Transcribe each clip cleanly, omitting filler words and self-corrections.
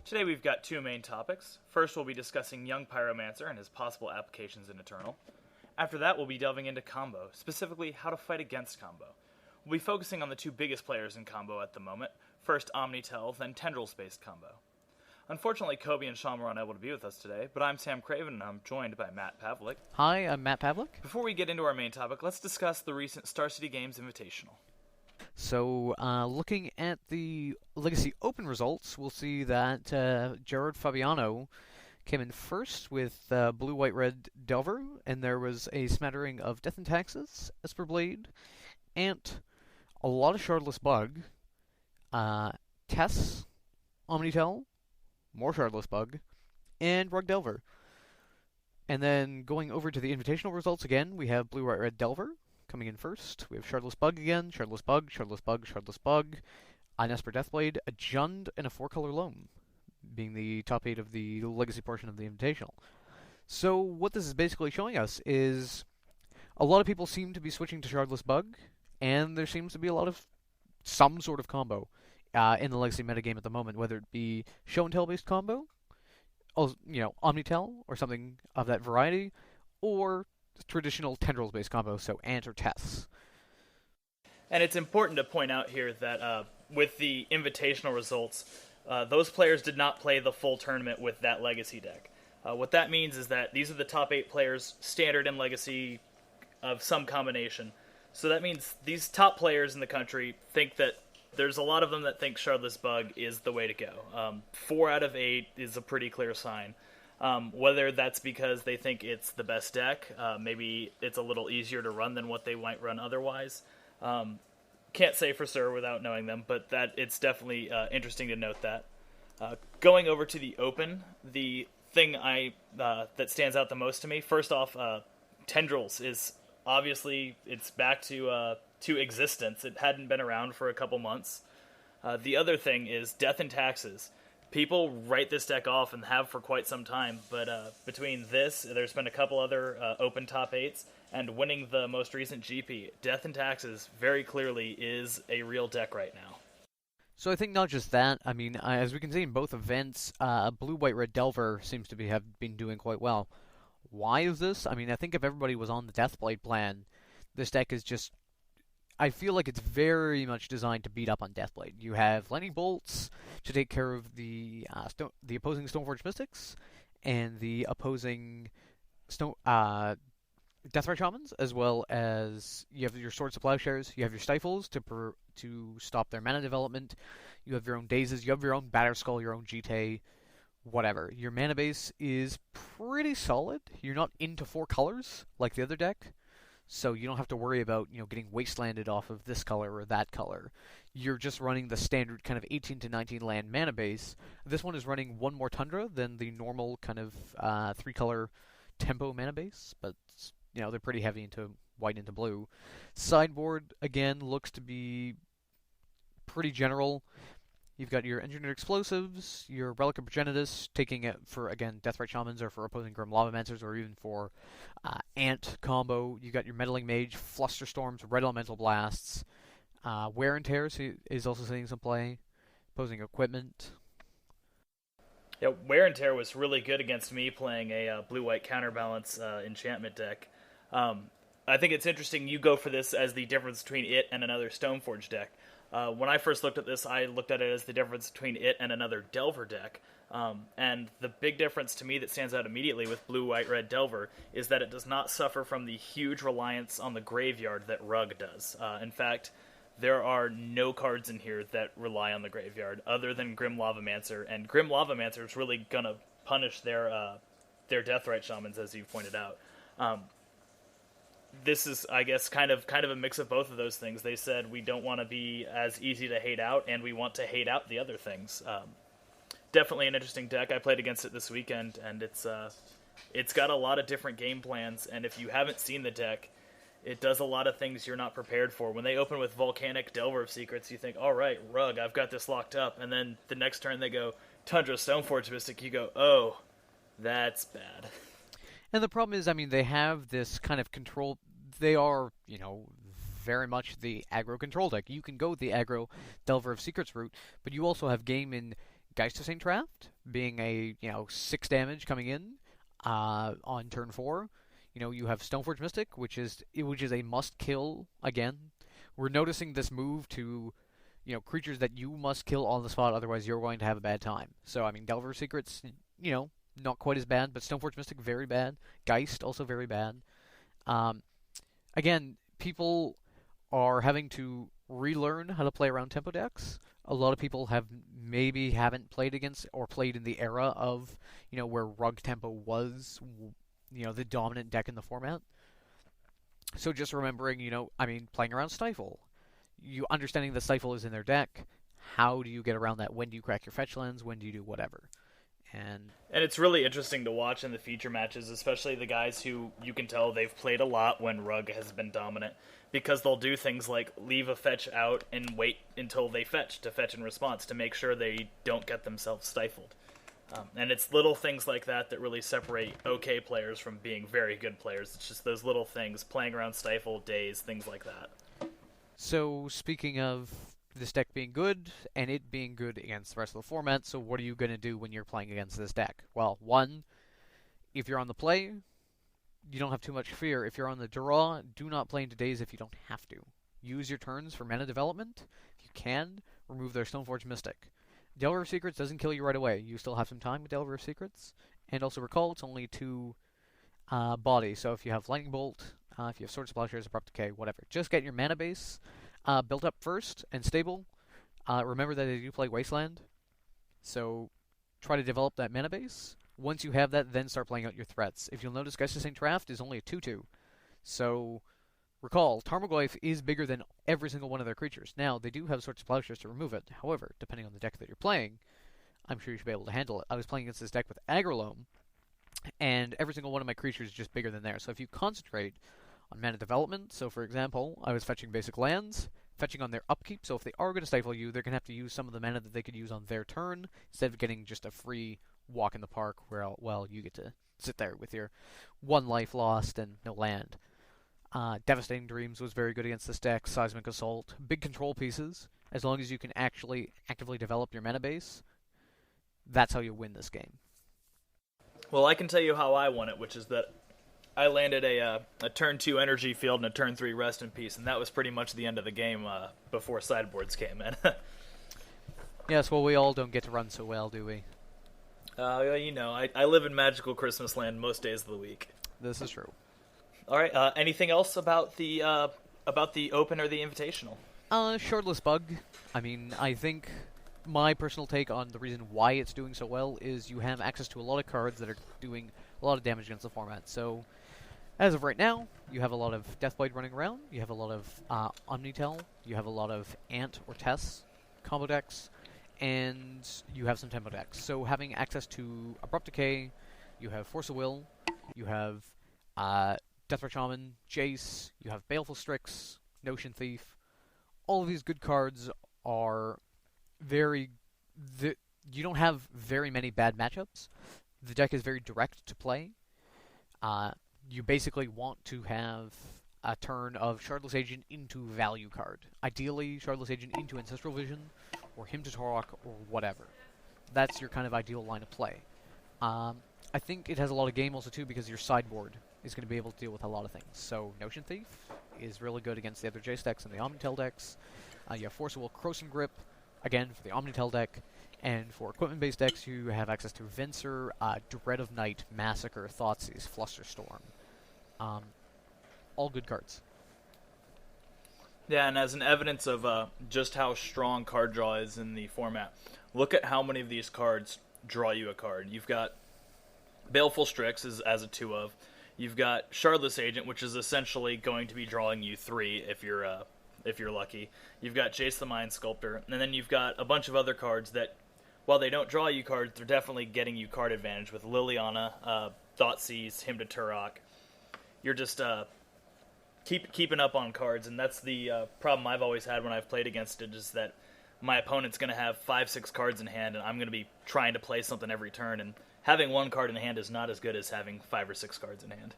Today we've got two main topics. First, we'll be discussing young Pyromancer and his possible applications in Eternal. After that, we'll be delving into combo, specifically how to fight against combo. We'll be focusing on the two biggest players in combo at the moment. First, Omni-Tell, then Tendrils-based combo. Unfortunately, Kobe and Sean were unable to be with us today, but I'm Sam Craven and I'm joined by Matt Pavlik. Hi, I'm Matt Pavlik. Before we get into our main topic, let's discuss the recent Star City Games Invitational. So, looking at the Legacy Open results, we'll see that Gerard Fabiano came in first with Blue, White, Red Delver, and there was a smattering of Death and Taxes, Esper Blade, Ant, a lot of Shardless BUG, Tess, Omni-Tell, more Shardless BUG, and Rug Delver. And then going over to the Invitational results again, we have Blue, White, Red Delver coming in first. We have Shardless BUG again, Shardless BUG, Shardless BUG, Shardless BUG, an Esper Deathblade, a Jund, and a 4-color Loam, being the top 8 of the Legacy portion of the Invitational. So what this is basically showing us is a lot of people seem to be switching to Shardless BUG, and there seems to be a lot of some sort of combo in the Legacy metagame at the moment, whether it be Show and Tell based combo, Omni-Tell, or something of that variety, or traditional Tendrils based combo, so Ant or Tess. And it's important to point out here that with the Invitational results, those players did not play the full tournament with that Legacy deck. What that means is that these are the top 8 players, standard and Legacy of some combination. So that means these top players in the country think that there's a lot of them that think Shardless BUG is the way to go. 4 out of 8 is a pretty clear sign. Whether that's because they think it's the best deck, maybe it's a little easier to run than what they might run otherwise. Can't say for sure without knowing them, but that it's definitely interesting to note that. Going over to the Open, the thing that stands out the most to me, first off, Tendrils is obviously it's back to existence. It hadn't been around for a couple months. The other thing is Death and Taxes. People write this deck off and have for quite some time, but between this, there's been a couple other Open top 8s, and winning the most recent GP, Death and Taxes very clearly is a real deck right now. So I think not just that, I mean, as we can see in both events, Blue, White, Red Delver seems to have been doing quite well. Why is this? I mean, I think if everybody was on the Deathblade plan, this deck is just... I feel like it's very much designed to beat up on Deathblade. You have Lightning Bolts to take care of the opposing Stoneforge Mystics and the opposing Deathray Shamans, as well as you have your Swords to Plowshares, you have your Stifles to stop their mana development, you have your own Dazes, you have your own Batterskull, your own Jite, whatever. Your mana base is pretty solid. You're not into 4 colors like the other deck. So you don't have to worry about, getting wastelanded off of this color or that color. You're just running the standard kind of 18 to 19 land mana base. This one is running 1 more Tundra than the normal kind of 3-color tempo mana base, but they're pretty heavy into white into blue. Sideboard, again, looks to be pretty general. You've got your Engineered Explosives, your Relic of Progenitus, taking it for, again, Deathrite Shamans or for opposing Grim Lavamancers or even for Ant combo. You've got your Meddling Mage, Flusterstorms, Red Elemental Blasts. Wear and Tear is also seeing some play, opposing Equipment. Yeah, Wear and Tear was really good against me playing a blue-white counterbalance enchantment deck. I think it's interesting you go for this as the difference between it and another Stoneforge deck. When I first looked at this, I looked at it as the difference between it and another Delver deck. And the big difference to me that stands out immediately with Blue, White, Red Delver is that it does not suffer from the huge reliance on the graveyard that Rug does. In fact, there are no cards in here that rely on the graveyard other than Grim Lavamancer, and Grim Lavamancer is really going to punish their Deathrite Shamans, as you pointed out. This is, I guess, kind of a mix of both of those things. They said we don't want to be as easy to hate out, and we want to hate out the other things. Definitely an interesting deck. I played against it this weekend, and it's got a lot of different game plans, and if you haven't seen the deck, it does a lot of things you're not prepared for. When they open with Volcanic Delver of Secrets, you think, all right, Rug, I've got this locked up, and then the next turn they go Tundra Stoneforge Mystic, you go, oh, that's bad. And the problem is, I mean, they have this kind of control. They are, very much the aggro control deck. You can go the aggro Delver of Secrets route, but you also have game in Geistersane Draft, being a 6 damage coming in on turn 4. You have Stoneforge Mystic, which is a must kill again. We're noticing this move to creatures that you must kill on the spot, otherwise you're going to have a bad time. So I mean, Delver Secrets, not quite as bad, but Stoneforge Mystic very bad. Geist also very bad. Again, people are having to relearn how to play around tempo decks. A lot of people haven't played against or played in the era of where Rug Tempo was the dominant deck in the format. So just remembering, playing around Stifle. You understanding that Stifle is in their deck. How do you get around that? When do you crack your fetch lands? When do you do whatever? And it's really interesting to watch in the feature matches, especially the guys who you can tell they've played a lot when Rug has been dominant, because they'll do things like leave a fetch out and wait until they fetch in response to make sure they don't get themselves stifled. And it's little things like that that really separate okay players from being very good players. It's just those little things, playing around Stifle, Daze, things like that. So, speaking of this deck being good, and it being good against the rest of the format, so what are you going to do when you're playing against this deck? Well, one, if you're on the play, you don't have too much fear. If you're on the draw, do not play into Daze if you don't have to. Use your turns for mana development. If you can, remove their Stoneforge Mystic. Delver of Secrets doesn't kill you right away. You still have some time with Delver of Secrets. And also recall, it's only 2 bodies. So if you have Lightning Bolt, if you have Sword of Plowshares, Abrupt Decay, whatever. Just get your mana base built up first and stable. Remember that they do play Wasteland. So try to develop that mana base. Once you have that, then start playing out your threats. If you'll notice, Geistersane Draft is only a 2/2. So recall, Tarmogoyf is bigger than every single one of their creatures. Now, they do have Swords of Plowshares to remove it. However, depending on the deck that you're playing, I'm sure you should be able to handle it. I was playing against this deck with Agrolome, and every single one of my creatures is just bigger than theirs. So if you concentrate on mana development, so for example, I was fetching basic lands, fetching on their upkeep, so if they are going to stifle you, they're going to have to use some of the mana that they could use on their turn, instead of getting just a free walk in the park where, well, you get to sit there with your 1 life lost and no land. Devastating Dreams was very good against this deck. Seismic Assault. Big control pieces. As long as you can actually actively develop your mana base, that's how you win this game. Well, I can tell you how I won it, which is that I landed a turn 2 energy field and a turn 3 rest in peace, and that was pretty much the end of the game before sideboards came in. Yes, well, we all don't get to run so well, do we? I live in magical Christmas land most days of the week. This is true. All right. Anything else about the Open or the Invitational? Shardless BUG. I mean, I think my personal take on the reason why it's doing so well is you have access to a lot of cards that are doing a lot of damage against the format. So, as of right now, you have a lot of Deathblade running around. You have a lot of Omni-Tell. You have a lot of Ant or Tess combo decks. And you have some tempo decks. So having access to Abrupt Decay, you have Force of Will, you have Deathratch Shaman, Jace, you have Baleful Strix, Notion Thief. All of these good cards are very... you don't have very many bad matchups. The deck is very direct to play. You basically want to have a turn of Shardless Agent into value card. Ideally, Shardless Agent into Ancestral Vision, or Hymn to Torok, or whatever. That's your kind of ideal line of play. I think it has a lot of game also, too, because your sideboard is going to be able to deal with a lot of things. So, Notion Thief is really good against the other Jace decks and the Omni-Tell decks. You have Force of Will, Croson Grip, again, for the Omni-Tell deck. And for equipment-based decks, you have access to Venser, Dread of Night, Massacre, Thoughtseize, Flusterstorm. All good cards. Yeah, and as an evidence of just how strong card draw is in the format, look at how many of these cards draw you a card. You've got Baleful Strix as a 2 of. You've got Shardless Agent, which is essentially going to be drawing you 3 if you're lucky. You've got Jace the Mind Sculptor, and then you've got a bunch of other cards that, while they don't draw you cards, they're definitely getting you card advantage with Liliana, Thoughtseize, Hymn to Turok. You're just keeping up on cards, and that's the problem I've always had when I've played against it, is that my opponent's going to have 5-6 cards in hand, and I'm going to be trying to play something every turn, and having 1 card in hand is not as good as having 5 or 6 cards in hand.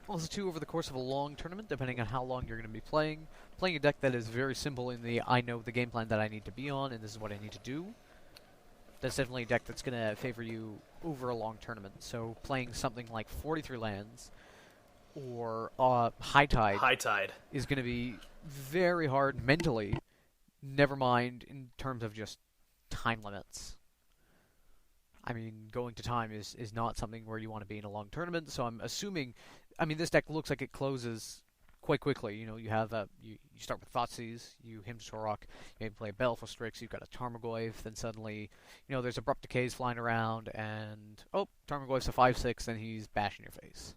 Also, too, over the course of a long tournament, depending on how long you're going to be playing a deck that is very simple in the I know the game plan that I need to be on, and this is what I need to do. that's definitely a deck that's going to favor you over a long tournament. So playing something like 43 lands or High Tide is going to be very hard mentally, never mind in terms of just time limits. I mean, going to time is not something where you want to be in a long tournament, so I'm assuming... I mean, this deck looks like it closes quite quickly. You know, you have you start with Thoughtseize, you Hymn to Torok, you maybe play a Baleful Strix, you've got a Tarmogoyf, then suddenly, you know, there's Abrupt Decays flying around, and, Tarmogoyf's a 5/6, then he's bashing your face.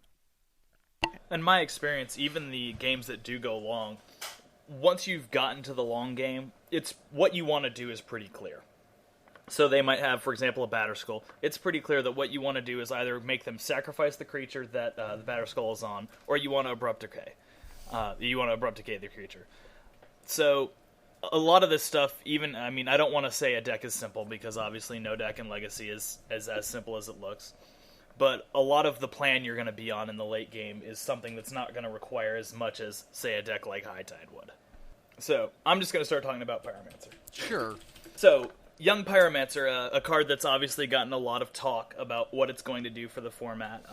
In my experience, even the games that do go long, once you've gotten to the long game, it's what you want to do is pretty clear. So they might have, for example, a Batterskull. It's pretty clear that what you want to do is either make them sacrifice the creature that the Batterskull is on, or you want to Abrupt Decay. You want to Abrupt Decay the creature. So a lot of this stuff, I don't want to say a deck is simple, because obviously no deck in Legacy is as simple as it looks. But a lot of the plan you're going to be on in the late game is something that's not going to require as much as, say, a deck like High Tide would. So I'm just going to start talking about Pyromancer. Sure. So... Young Pyromancer, a card that's obviously gotten a lot of talk about what it's going to do for the format.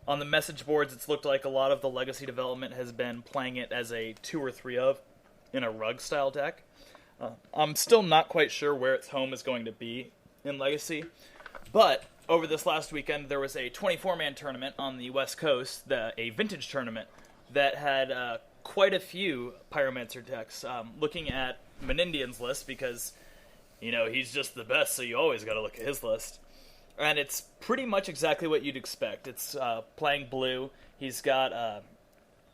On the message boards, it's looked like a lot of the Legacy development has been playing it as a 2 or 3 of in a Rug-style deck. I'm still not quite sure where its home is going to be in Legacy, but over this last weekend, there was a 24-man tournament on the West Coast, a vintage tournament, that had quite a few Pyromancer decks. Looking at Menindian's list, because... You know, he's just the best, so you always got to look at his list. And it's pretty much exactly what you'd expect. It's playing blue. He's got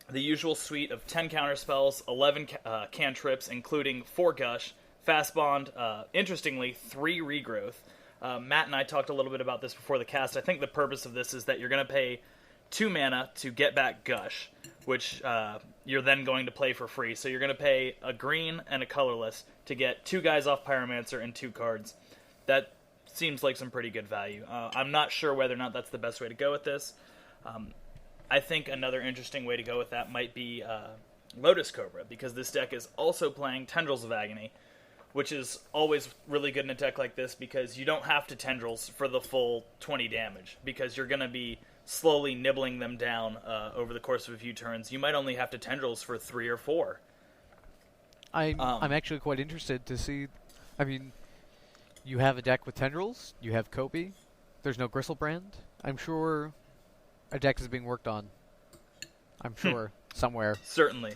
the usual suite of 10 counterspells, 11 cantrips, including 4 Gush, Fast Bond, interestingly, 3 Regrowth. Matt and I talked a little bit about this before the cast. I think the purpose of this is that you're going to pay 2 mana to get back Gush, which you're then going to play for free. So you're going to pay a green and a colorless to get 2 guys off Pyromancer and 2 cards. That seems like some pretty good value. I'm not sure whether or not that's the best way to go with this. I think another interesting way to go with that might be Lotus Cobra, because this deck is also playing Tendrils of Agony, which is always really good in a deck like this, because you don't have to Tendrils for the full 20 damage, because you're going to be slowly nibbling them down over the course of a few turns. You might only have to Tendrils for 3 or 4. I'm actually quite interested to see. I mean, you have a deck with Tendrils, you have Kobe, there's no Gristlebrand. I'm sure a deck is being worked on. I'm sure, somewhere. Certainly.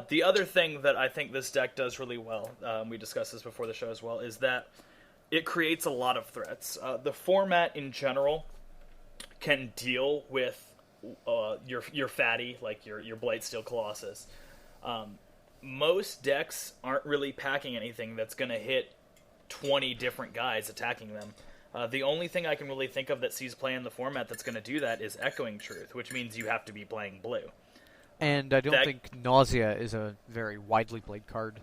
The other thing that I think this deck does really well, we discussed this before the show as well, is that it creates a lot of threats. The format in general can deal with your fatty, like your Blightsteel Colossus. Most decks aren't really packing anything that's going to hit 20 different guys attacking them. The only thing I can really think of that sees play in the format that's going to do that is Echoing Truth, which means you have to be playing blue. And I don't think Nausea is a very widely played card.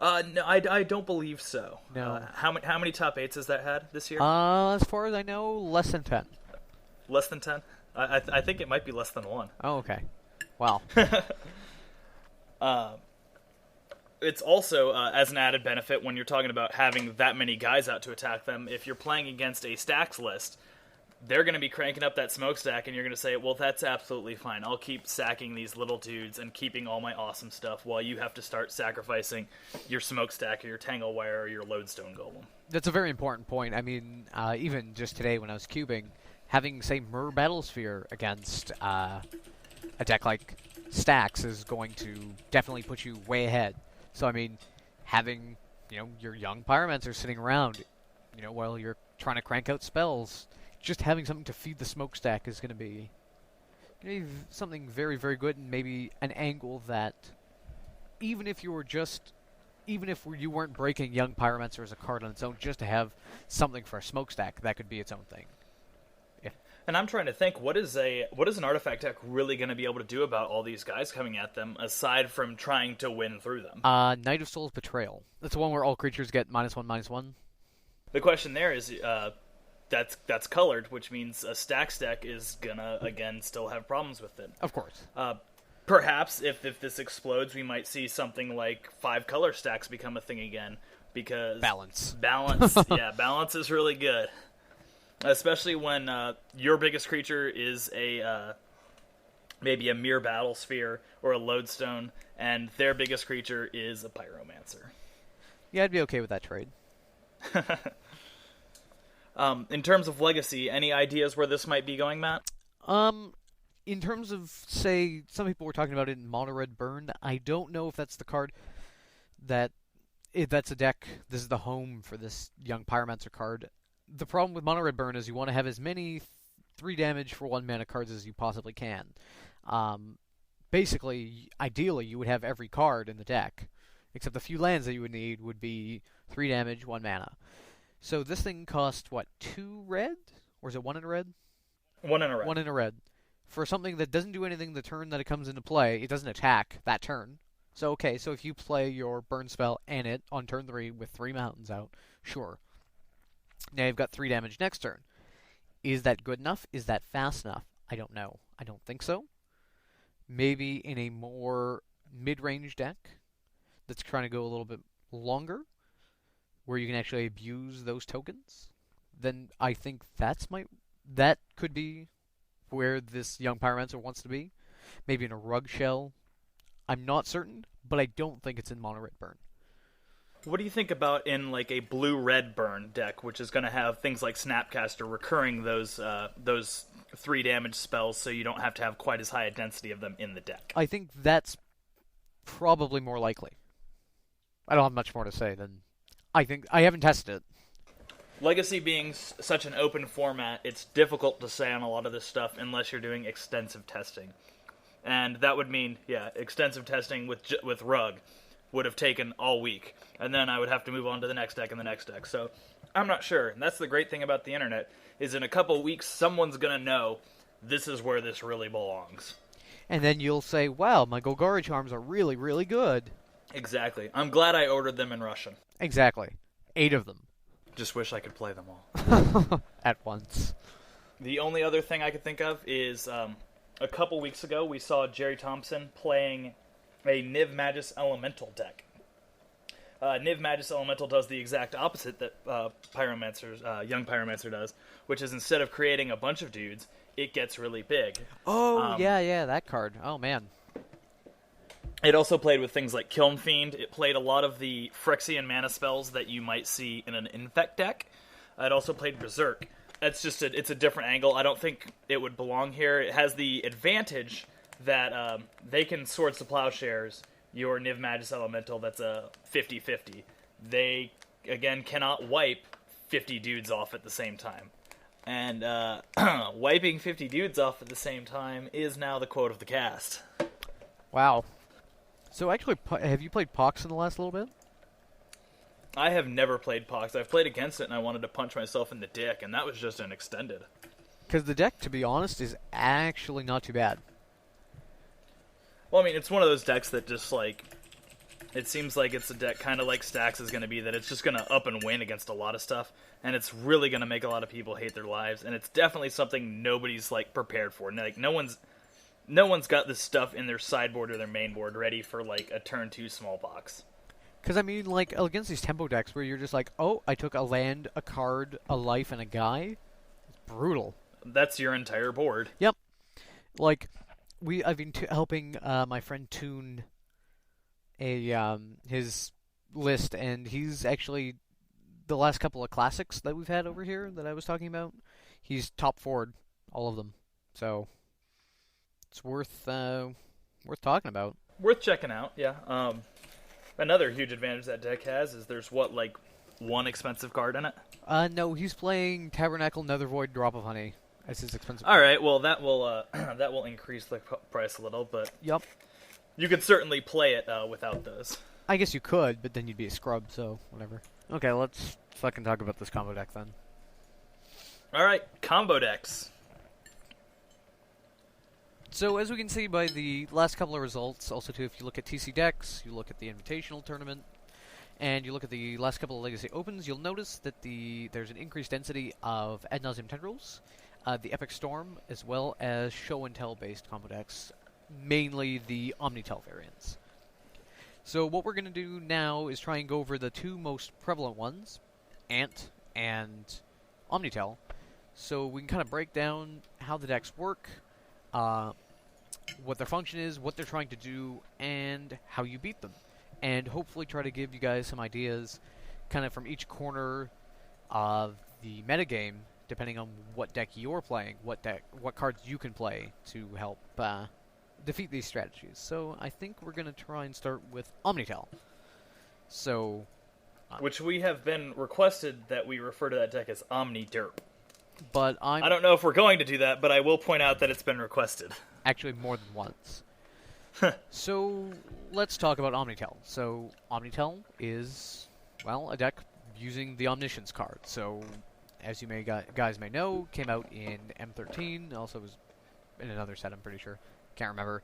No, I don't believe so. No. How many top 8s has that had this year? As far as I know, less than 10. Less than 10? I think it might be less than 1. Oh, okay. Wow. It's also, as an added benefit, when you're talking about having that many guys out to attack them, if you're playing against a stacks list, they're going to be cranking up that smokestack, and you're going to say, well, that's absolutely fine. I'll keep sacking these little dudes and keeping all my awesome stuff while you have to start sacrificing your smokestack or your Tanglewire or your Lodestone Golem. That's a very important point. I mean, even just today when I was cubing, having, say, Myr Battlesphere against a deck like Stacks is going to definitely put you way ahead. So, I mean, having, your young Pyromancer sitting around, while you're trying to crank out spells, just having something to feed the smokestack is going to be something very, very good, and maybe an angle that even if you weren't breaking young Pyromancer as a card on its own, just to have something for a smokestack, that could be its own thing. Yeah. And I'm trying to think, what is an artifact deck really going to be able to do about all these guys coming at them, aside from trying to win through them? Knight of Souls Betrayal. That's the one where all creatures get -1/-1. The question there is, that's colored, which means a stacks deck is gonna, again, still have problems with it. Of course. Perhaps, if this explodes, we might see something like 5 color stacks become a thing again. because Balance. Yeah, balance is really good, especially when your biggest creature is maybe a mere battle sphere or a lodestone, and their biggest creature is a pyromancer. Yeah, I'd be okay with that trade. In terms of legacy, any ideas where this might be going, Matt? In terms of, say, some people were talking about it in Mono Red Burn. I don't know if that's the card that, if that's a deck, this is the home for this young Pyromancer card. The problem with Mono Red Burn is you want to have as many 3 damage for 1 mana cards as you possibly can. Basically, ideally, you would have every card in the deck, except the few lands that you would need would be 3 damage, 1 mana. So this thing costs, what, 2 red? Or is it 1 in a red? 1 in a red. 1 in a red. For something that doesn't do anything the turn that it comes into play, it doesn't attack that turn. So, okay, so if you play your burn spell and it on turn 3 with 3 mountains out, sure. Now you've got 3 damage next turn. Is that good enough? Is that fast enough? I don't know. I don't think so. Maybe in a more mid-range deck that's trying to go a little bit longer, where you can actually abuse those tokens, then I think that could be where this young Pyromancer wants to be. Maybe in a Rug Shell. I'm not certain, but I don't think it's in Mono Red Burn. What do you think about in like a blue-red burn deck, which is going to have things like Snapcaster recurring those 3 damage spells, so you don't have to have quite as high a density of them in the deck? I think that's probably more likely. I don't have much more to say than I think. I haven't tested it. Legacy being such an open format, it's difficult to say on a lot of this stuff unless you're doing extensive testing. And that would mean, extensive testing with Rug would have taken all week. And then I would have to move on to the next deck and the next deck. So I'm not sure. And that's the great thing about the internet, is in a couple weeks, someone's going to know this is where this really belongs. And then you'll say, wow, my Golgari Charms are really, really good. Exactly. I'm glad I ordered them in Russian. Exactly. 8 of them. Just wish I could play them all. At once. The only other thing I could think of is a couple weeks ago we saw Jerry Thompson playing a Niv Magus Elemental deck. Niv Magus Elemental does the exact opposite that young Pyromancer does, which is instead of creating a bunch of dudes, it gets really big. Oh, yeah, that card. Oh, man. It also played with things like Kiln Fiend. It played a lot of the Phyrexian mana spells that you might see in an Infect deck. It also played Berserk. It's a different angle. I don't think it would belong here. It has the advantage that they can Swords to Plowshares your Niv Magus Elemental that's a 50-50. They, again, cannot wipe 50 dudes off at the same time. And wiping 50 dudes off at the same time is now the quote of the cast. Wow. So actually, have you played Pox in the last little bit? I have never played Pox. I've played against it, and I wanted to punch myself in the dick, and that was just an extended. Because the deck, to be honest, is actually not too bad. Well, I mean, it's one of those decks that just, it seems like it's a deck kind of like Stax is going to be, that it's just going to up and win against a lot of stuff, and it's really going to make a lot of people hate their lives, and it's definitely something nobody's, prepared for. No one's got this stuff in their sideboard or their main board ready for, a turn 2 small box. Because, I mean, against these tempo decks where you're just like, oh, I took a land, a card, a life, and a guy, it's brutal. That's your entire board. Yep. I've been helping my friend tune his list, and he's actually, the last couple of classics that we've had over here that I was talking about, he's top forward, all of them. So, it's worth talking about. Worth checking out, yeah. Another huge advantage that deck has is there's one expensive card in it? No, he's playing Tabernacle Nethervoid Drop of Honey as his expensive card. Alright, well that will increase the price a little, but yep. You could certainly play it without those. I guess you could, but then you'd be a scrub, so whatever. Okay, let's fucking talk about this combo deck then. Alright, combo decks. So, as we can see by the last couple of results, also too, if you look at TC decks, you look at the Invitational tournament, and you look at the last couple of Legacy Opens, you'll notice that there's an increased density of Ad Nauseam Tendrils, the Epic Storm, as well as Show and Tell based combo decks, mainly the Omni-Tell variants. So what we're going to do now is try and go over the two most prevalent ones, Ant and Omni-Tell, so we can kind of break down how the decks work, what their function is, what they're trying to do, and how you beat them. And hopefully try to give you guys some ideas kind of from each corner of the metagame, depending on what deck you're playing, what cards you can play to help defeat these strategies. So I think we're going to try and start with Omni-Tell. So, which we have been requested that we refer to that deck as Omni-Derp. But I don't know if we're going to do that, but I will point out that it's been requested. Actually, more than once. So, let's talk about Omni-Tell. So, Omni-Tell is, well, a deck using the Omniscience card. So, as you guys may know, came out in M13, also was in another set, I'm pretty sure. Can't remember.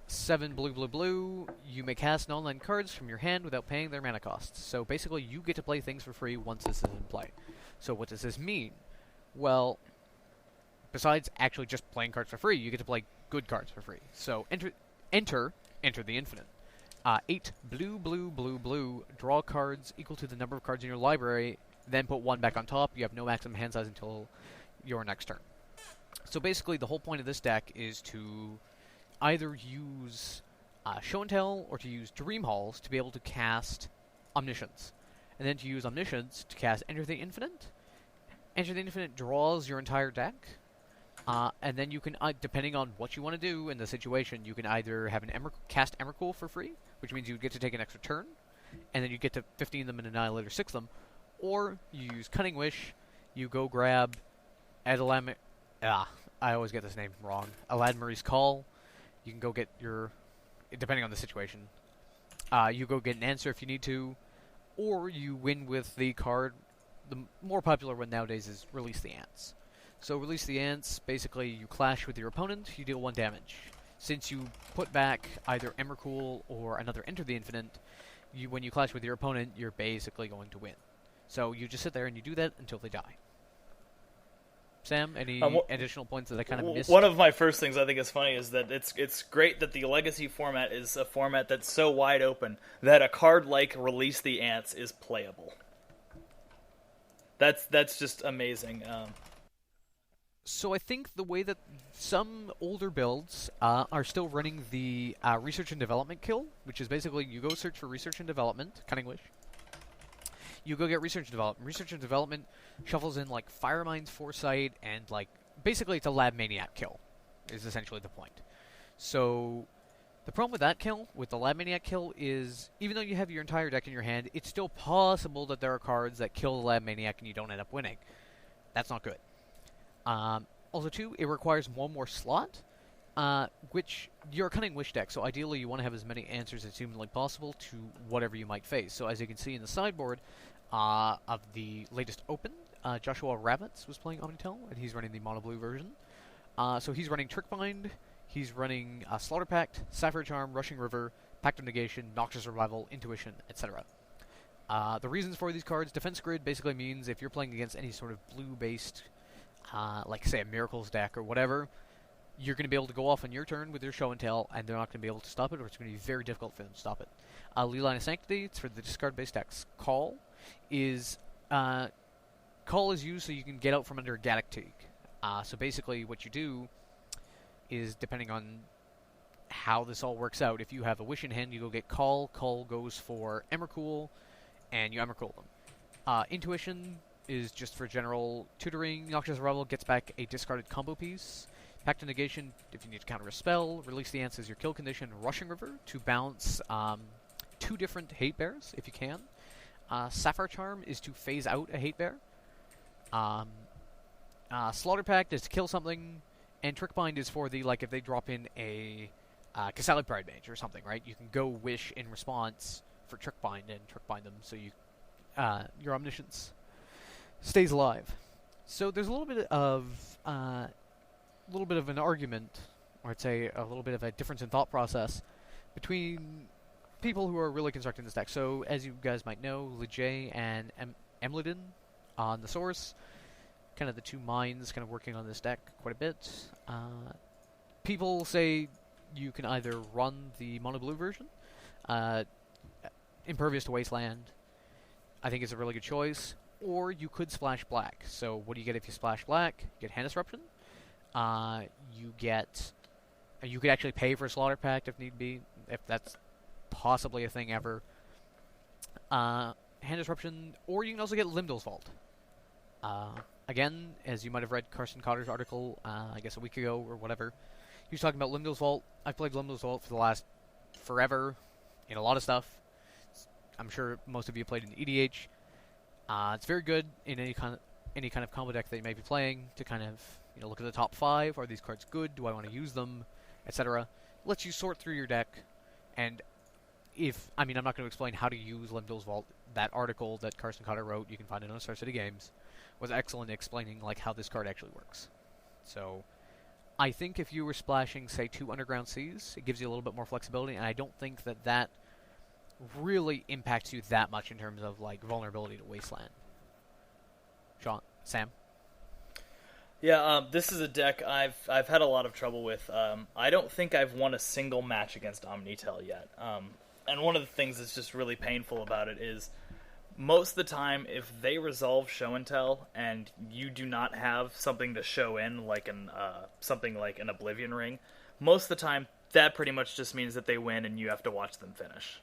7 blue, you may cast non-land cards from your hand without paying their mana costs. So basically, you get to play things for free once this is in play. So what does this mean? Well, besides actually just playing cards for free, you get to play good cards for free. So enter the infinite. 8 blue, draw cards equal to the number of cards in your library, then put 1 back on top. You have no maximum hand size until your next turn. So basically, the whole point of this deck is to either use Show and Tell or to use Dream Halls to be able to cast Omniscience. And then to use Omniscience to cast Enter the Infinite. Enter the Infinite draws your entire deck. And then you can, depending on what you want to do in the situation, you can either have cast Emrakul for free, which means you get to take an extra turn, and then you get to 15 them and annihilate or 6 them. Or you use Cunning Wish, you go grab Adelam... I always get this name wrong. Aladmarie's Call. You can go get your... Depending on the situation. You go get an answer if you need to. Or you win with the card... The more popular one nowadays is Release the Ants. So Release the Ants, basically you clash with your opponent, you deal 1 damage. Since you put back either Emrakul or another Enter the Infinite, when you clash with your opponent, you're basically going to win. So you just sit there and you do that until they die. Sam, any additional points that I kind of missed? One of my first things I think is funny is that it's great that the Legacy format is a format that's so wide open that a card like Release the Ants is playable. That's just amazing. So I think the way that some older builds are still running the Research and Development kill, which is basically you go search for Research and Development, Cunning Wish. You go get Research and Development. Research and Development shuffles in, like, Firemind's Foresight, and, like, basically it's a Lab Maniac kill, is essentially the point. So, the problem with that kill, with the Lab Maniac kill, is even though you have your entire deck in your hand, it's still possible that there are cards that kill the Lab Maniac and you don't end up winning. That's not good. Also, too, it requires one more slot, which you're a Cunning Wish deck, so ideally you want to have as many answers as humanly possible to whatever you might face. So as you can see in the sideboard of the latest Open, Joshua Ravitz was playing Omni-Tell, and he's running the mono blue version. So he's running Trickbind, he's running Slaughter Pact, Sapphire Charm, Rushing River, Pact of Negation, Noxious Revival, Intuition, etc. The reasons for these cards, Defense Grid basically means if you're playing against any sort of blue-based, like say a Miracles deck or whatever, you're going to be able to go off on your turn with your Show and Tell, and they're not going to be able to stop it, or it's going to be very difficult for them to stop it. Leeline of Sanctity, it's for the discard-based decks. Call is used so you can get out from under a Gaddock Teague. So basically what you do is, depending on how this all works out, if you have a Wish in hand, you go get Call. Call goes for Emrakul, and you Emrakul them. Intuition is just for general tutoring. Noxious Revival gets back a discarded combo piece. Pact of Negation, if you need to counter a spell. Release the Ants as your kill condition. Rushing River to bounce 2 different Hate Bears, if you can. Sapphire Charm is to phase out a Hate Bear. Slaughter Pact is to kill something. And Trickbind is for the, like, if they drop in a Cassali Pride Mage or something, right? You can go Wish in response for Trickbind and Trickbind them so you your Omniscience stays alive. So there's a little bit of an argument, or I'd say a little bit of a difference in thought process between people who are really constructing this deck. So, as you guys might know, Lejay and Emlidin on the source, kind of the two minds kind of working on this deck quite a bit. People say you can either run the mono blue version, Uh, Impervious to Wasteland, I think is a really good choice. Or you could splash black. So what do you get if you splash black? You get Hand Disruption. You could actually pay for a Slaughter Pact if need be, if that's possibly a thing ever. Hand Disruption, or you can also get Limdol's Vault. Again, as you might have read Carson Cotter's article, I guess a week ago or whatever, he was talking about Limdol's Vault. I've played Limdol's Vault for the last forever in a lot of stuff. I'm sure most of you played in EDH. It's very good in any kind of combo deck that you may be playing to kind of look at the top 5. Are these cards good? Do I want to use them? Etc. Lets you sort through your deck, and I'm not going to explain how to use Limdol's Vault. That article that Carson Cotter wrote, you can find it on Star City Games, was excellent explaining how this card actually works. So, I think if you were splashing, say, 2 Underground Seas, it gives you a little bit more flexibility, and I don't think that really impacts you that much in terms of vulnerability to Wasteland. Sam? Yeah, this is a deck I've had a lot of trouble with. I don't think I've won a single match against Omni-Tell yet. And one of the things that's just really painful about it is most of the time, if they resolve Show and Tell and you do not have something to show in, something like an Oblivion Ring, most of the time that pretty much just means that they win and you have to watch them finish.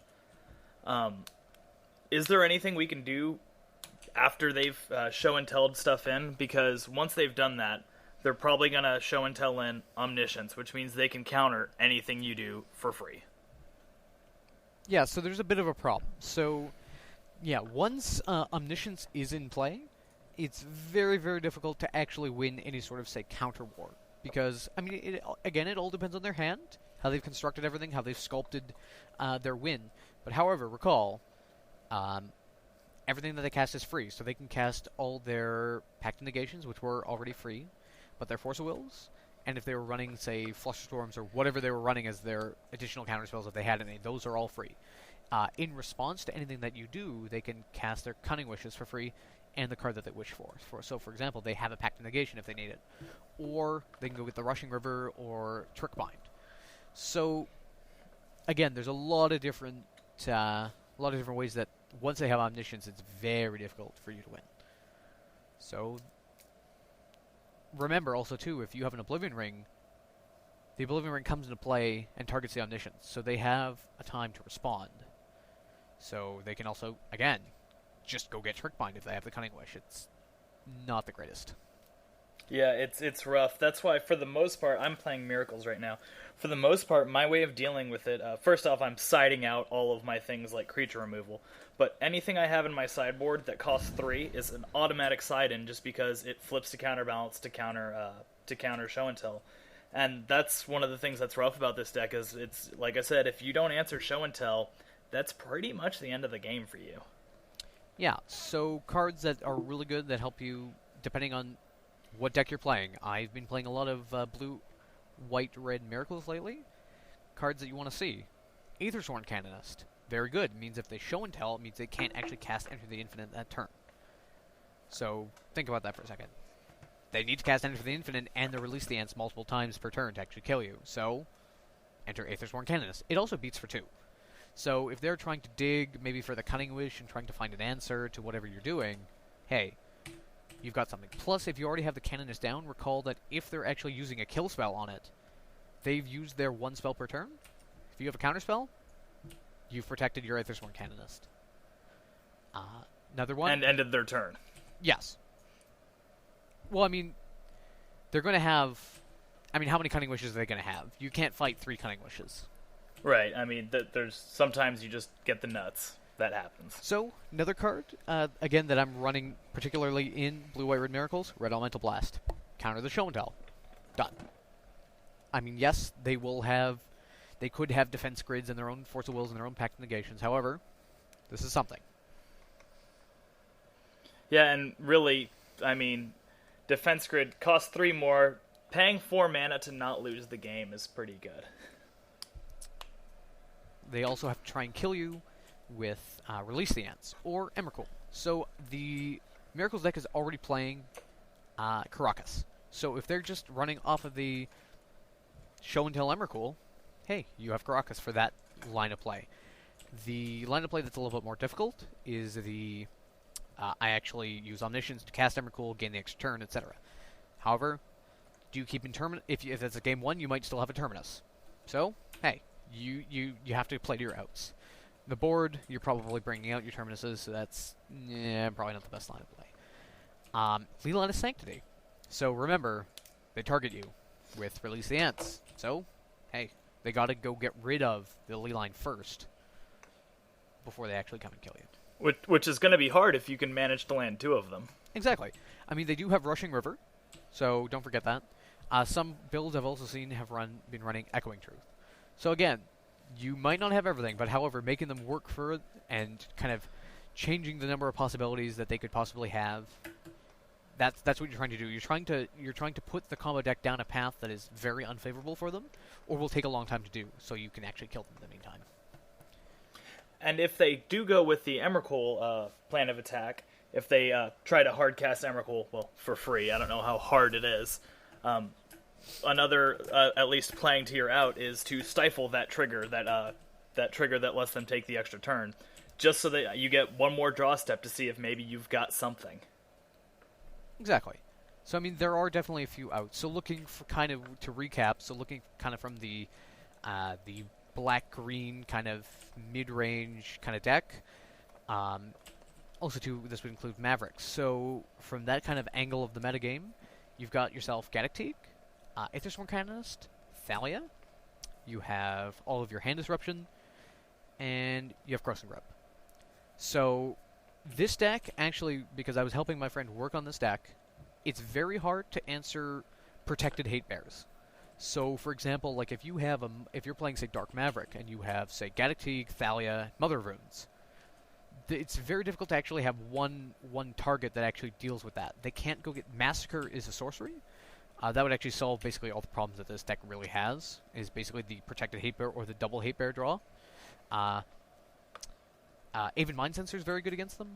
Is there anything we can do after they've show and tell stuff in? Because once they've done that, they're probably going to show and tell in Omniscience, which means they can counter anything you do for free. Yeah, so there's a bit of a problem. So, yeah, once Omniscience is in play, it's very, very difficult to actually win any sort of, say, counter war. Because, it all depends on their hand, how they've constructed everything, how they've sculpted their win. But however, recall, everything that they cast is free, so they can cast all their Pact of Negations, which were already free, but their Force of Wills, and if they were running, say, Flusterstorms or whatever they were running as their additional counterspells if they had any, those are all free. In response to anything that you do, they can cast their Cunning Wishes for free, and the card that they wish for. So, for example, they have a Pact of Negation if they need it. Or they can go get the Rushing River or Trickbind. So, again, there's a lot of different ways that once they have Omniscience, it's very difficult for you to win. So, remember also, too, if you have an Oblivion Ring, the Oblivion Ring comes into play and targets the Omniscience, so they have a time to respond. So they can also, again, just go get Trickbind if they have the Cunning Wish. It's not the greatest. Yeah, it's rough. That's why, for the most part, I'm playing Miracles right now. For the most part, my way of dealing with it, first off, I'm siding out all of my things like creature removal. But anything I have in my sideboard that costs 3 is an automatic side-in just because it flips to counterbalance to counter Show and Tell. And that's one of the things that's rough about this deck is it's, like I said, if you don't answer Show and Tell, that's pretty much the end of the game for you. Yeah, so cards that are really good that help you, depending on what deck you're playing. I've been playing a lot of blue, white, red Miracles lately. Cards that you want to see. Aethersworn Canonist. Very good. It means if they show and tell, it means they can't actually cast Enter the Infinite that turn. So, think about that for a second. They need to cast Enter the Infinite and they release the Ants multiple times per turn to actually kill you. So, enter Aethersworn Canonist. It also beats for 2. So, if they're trying to dig, maybe for the Cunning Wish, and trying to find an answer to whatever you're doing, hey, you've got something. Plus, if you already have the Canonist down, recall that if they're actually using a kill spell on it, they've used their 1 spell per turn. If you have a counterspell, you've protected your Aethersworn Canonist. Another one. And ended their turn. Yes. Well, they're going to have... how many Cunning Wishes are they going to have? You can't fight 3 Cunning Wishes. Right. There's sometimes you just get the nuts. That happens. So, another card, again, that I'm running particularly in Blue, White, Red Miracles, Red Elemental Blast. Counter the Show and Tell. Done. Yes, they could have defense grids and their own Force of Wills and their own Pact of Negations. However, this is something. Yeah, and really, defense grid costs 3 more. Paying 4 mana to not lose the game is pretty good. They also have to try and kill you with Release the Ants, or Emrakul. So the Miracles deck is already playing Karakas. So if they're just running off of the Show and Tell Emrakul, hey, you have Karakas for that line of play. The line of play that's a little bit more difficult is the I actually use Omniscience to cast Emrakul, gain the extra turn, etc. However, do you keep in Terminus? If it's a game 1, you might still have a Terminus. So, hey, you have to play to your outs. The board, you're probably bringing out your Terminuses, so that's probably not the best line of play. Leland is Sanctity. So remember, they target you with Release the Ants. So, hey, they gotta go get rid of the Leland first before they actually come and kill you. Which is going to be hard if you can manage to land 2 of them. Exactly. I mean, they do have Rushing River, so don't forget that. Some builds I've also seen have been running Echoing Truth. So again, you might not have everything, but however, making them work for it and kind of changing the number of possibilities that they could possibly have, that's what you're trying to do. You're trying to put the combo deck down a path that is very unfavorable for them, or will take a long time to do, so you can actually kill them in the meantime. And if they do go with the Emrakul plan of attack, if they try to hard cast Emrakul, well, for free, I don't know how hard it is. Another, at least playing to your out, is to stifle that trigger that lets them take the extra turn, just so that you get one more draw step to see if maybe you've got something. Exactly. So I mean, there are definitely a few outs. So looking for kind of to recap, so looking kind of from the black-green kind of mid-range kind of deck. Also, too, this would include Mavericks. So from that kind of angle of the metagame, you've got yourself Gaddock, Aethersworn Canonist, Thalia, you have all of your Hand Disruption, and you have Crossing Grip. So this deck, actually, because I was helping my friend work on this deck, it's very hard to answer protected Hate Bears. So, for example, like if you're playing, say, Dark Maverick, and you have, say, Gaddock, Thalia, Mother of Runes, it's very difficult to actually have one target that actually deals with that. They can't go get... Massacre is a sorcery. That would actually solve basically all the problems that this deck really has, is basically the protected Hate Bear or the double Hate Bear draw. Aven Mind Sensor is very good against them.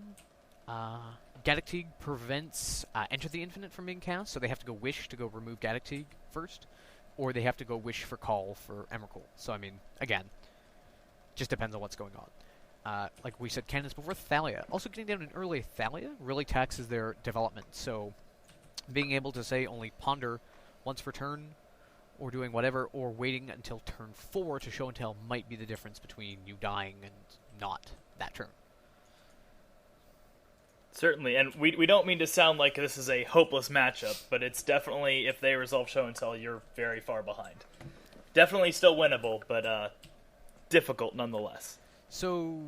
Gaddock prevents Enter the Infinite from being cast, so they have to go Wish to go remove Gaddock first, or they have to go Wish for Call for Emrakul. So, I mean, again, just depends on what's going on. Like we said, cannons before, Thalia. Also getting down an early Thalia really taxes their development, so being able to, say, only Ponder once per turn, or doing whatever, or waiting until turn 4 to Show and Tell might be the difference between you dying and not that turn. Certainly, and we don't mean to sound like this is a hopeless matchup, but it's definitely, if they resolve Show and Tell, you're very far behind. Definitely still winnable, but difficult nonetheless. So,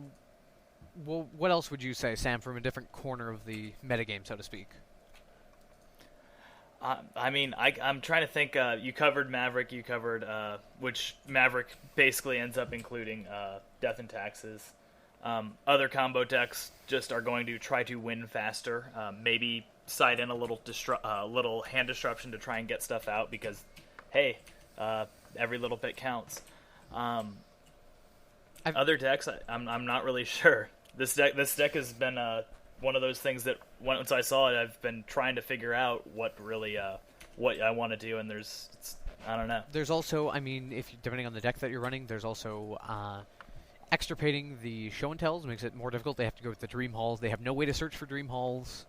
well, what else would you say, Sam, from a different corner of the metagame, so to speak? I mean, I'm trying to think. You covered Maverick. You covered which Maverick basically ends up including Death and Taxes. Other combo decks just are going to try to win faster. Maybe side in a little hand disruption to try and get stuff out because, hey, every little bit counts. Other decks, I'm not really sure. This deck has been one of those things that once I saw it, I've been trying to figure out what really what I want to do, and I don't know. There's also, I mean, depending on the deck that you're running, there's also extirpating the Show and Tells makes it more difficult. They have to go with the Dream Halls. They have no way to search for Dream Halls.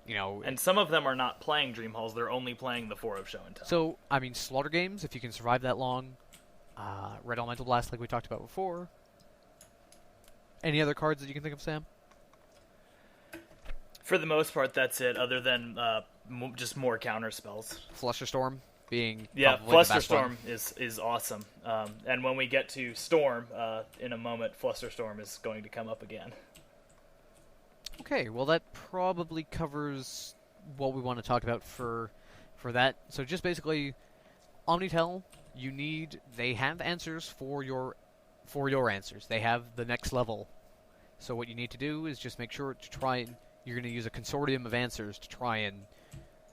You know, and some of them are not playing Dream Halls. They're only playing the 4 of Show and Tell. So, I mean, Slaughter Games, if you can survive that long. Red Elemental Blast, like we talked about before. Any other cards that you can think of, Sam? For the most part, that's it, other than just more counter spells. Flusterstorm being Flusterstorm is awesome. And when we get to Storm in a moment, Flusterstorm is going to come up again. Okay, well that probably covers what we want to talk about for that. So just basically, Omni-Tell, they have answers for your answers. They have the next level. So what you need to do is just make sure to try and you're going to use a consortium of answers to try and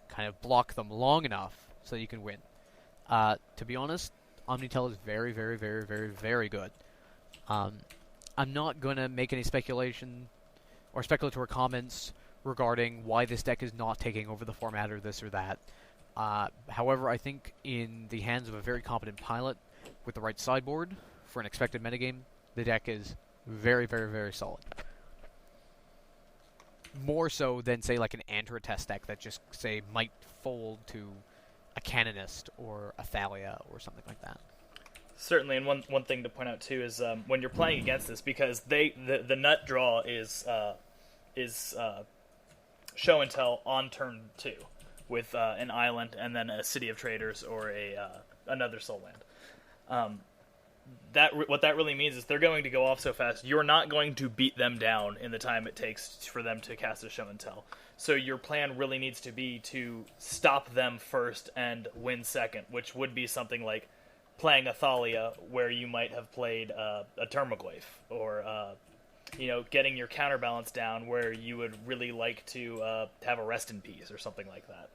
kind of block them long enough so you can win. To be honest, Omni-Tell is very, very, very, very, very good. I'm not going to make any speculation or speculatory comments regarding why this deck is not taking over the format or this or that. However, I think in the hands of a very competent pilot with the right sideboard for an expected metagame, the deck is Very, very, very solid. More so than, say, like an Anthrotest deck that just, say, might fold to a Canonist or a Thalia or something like that. Certainly, and one thing to point out too is when you're playing against this, because the nut draw is show and tell on turn 2 with an island and then a City of Traders or another soul land. What that really means is they're going to go off so fast, you're not going to beat them down in the time it takes for them to cast a show and tell. So your plan really needs to be to stop them first and win second, which would be something like playing a Thalia where you might have played a Termaglyph, or getting your counterbalance down where you would really like to have a Rest in Peace or something like that.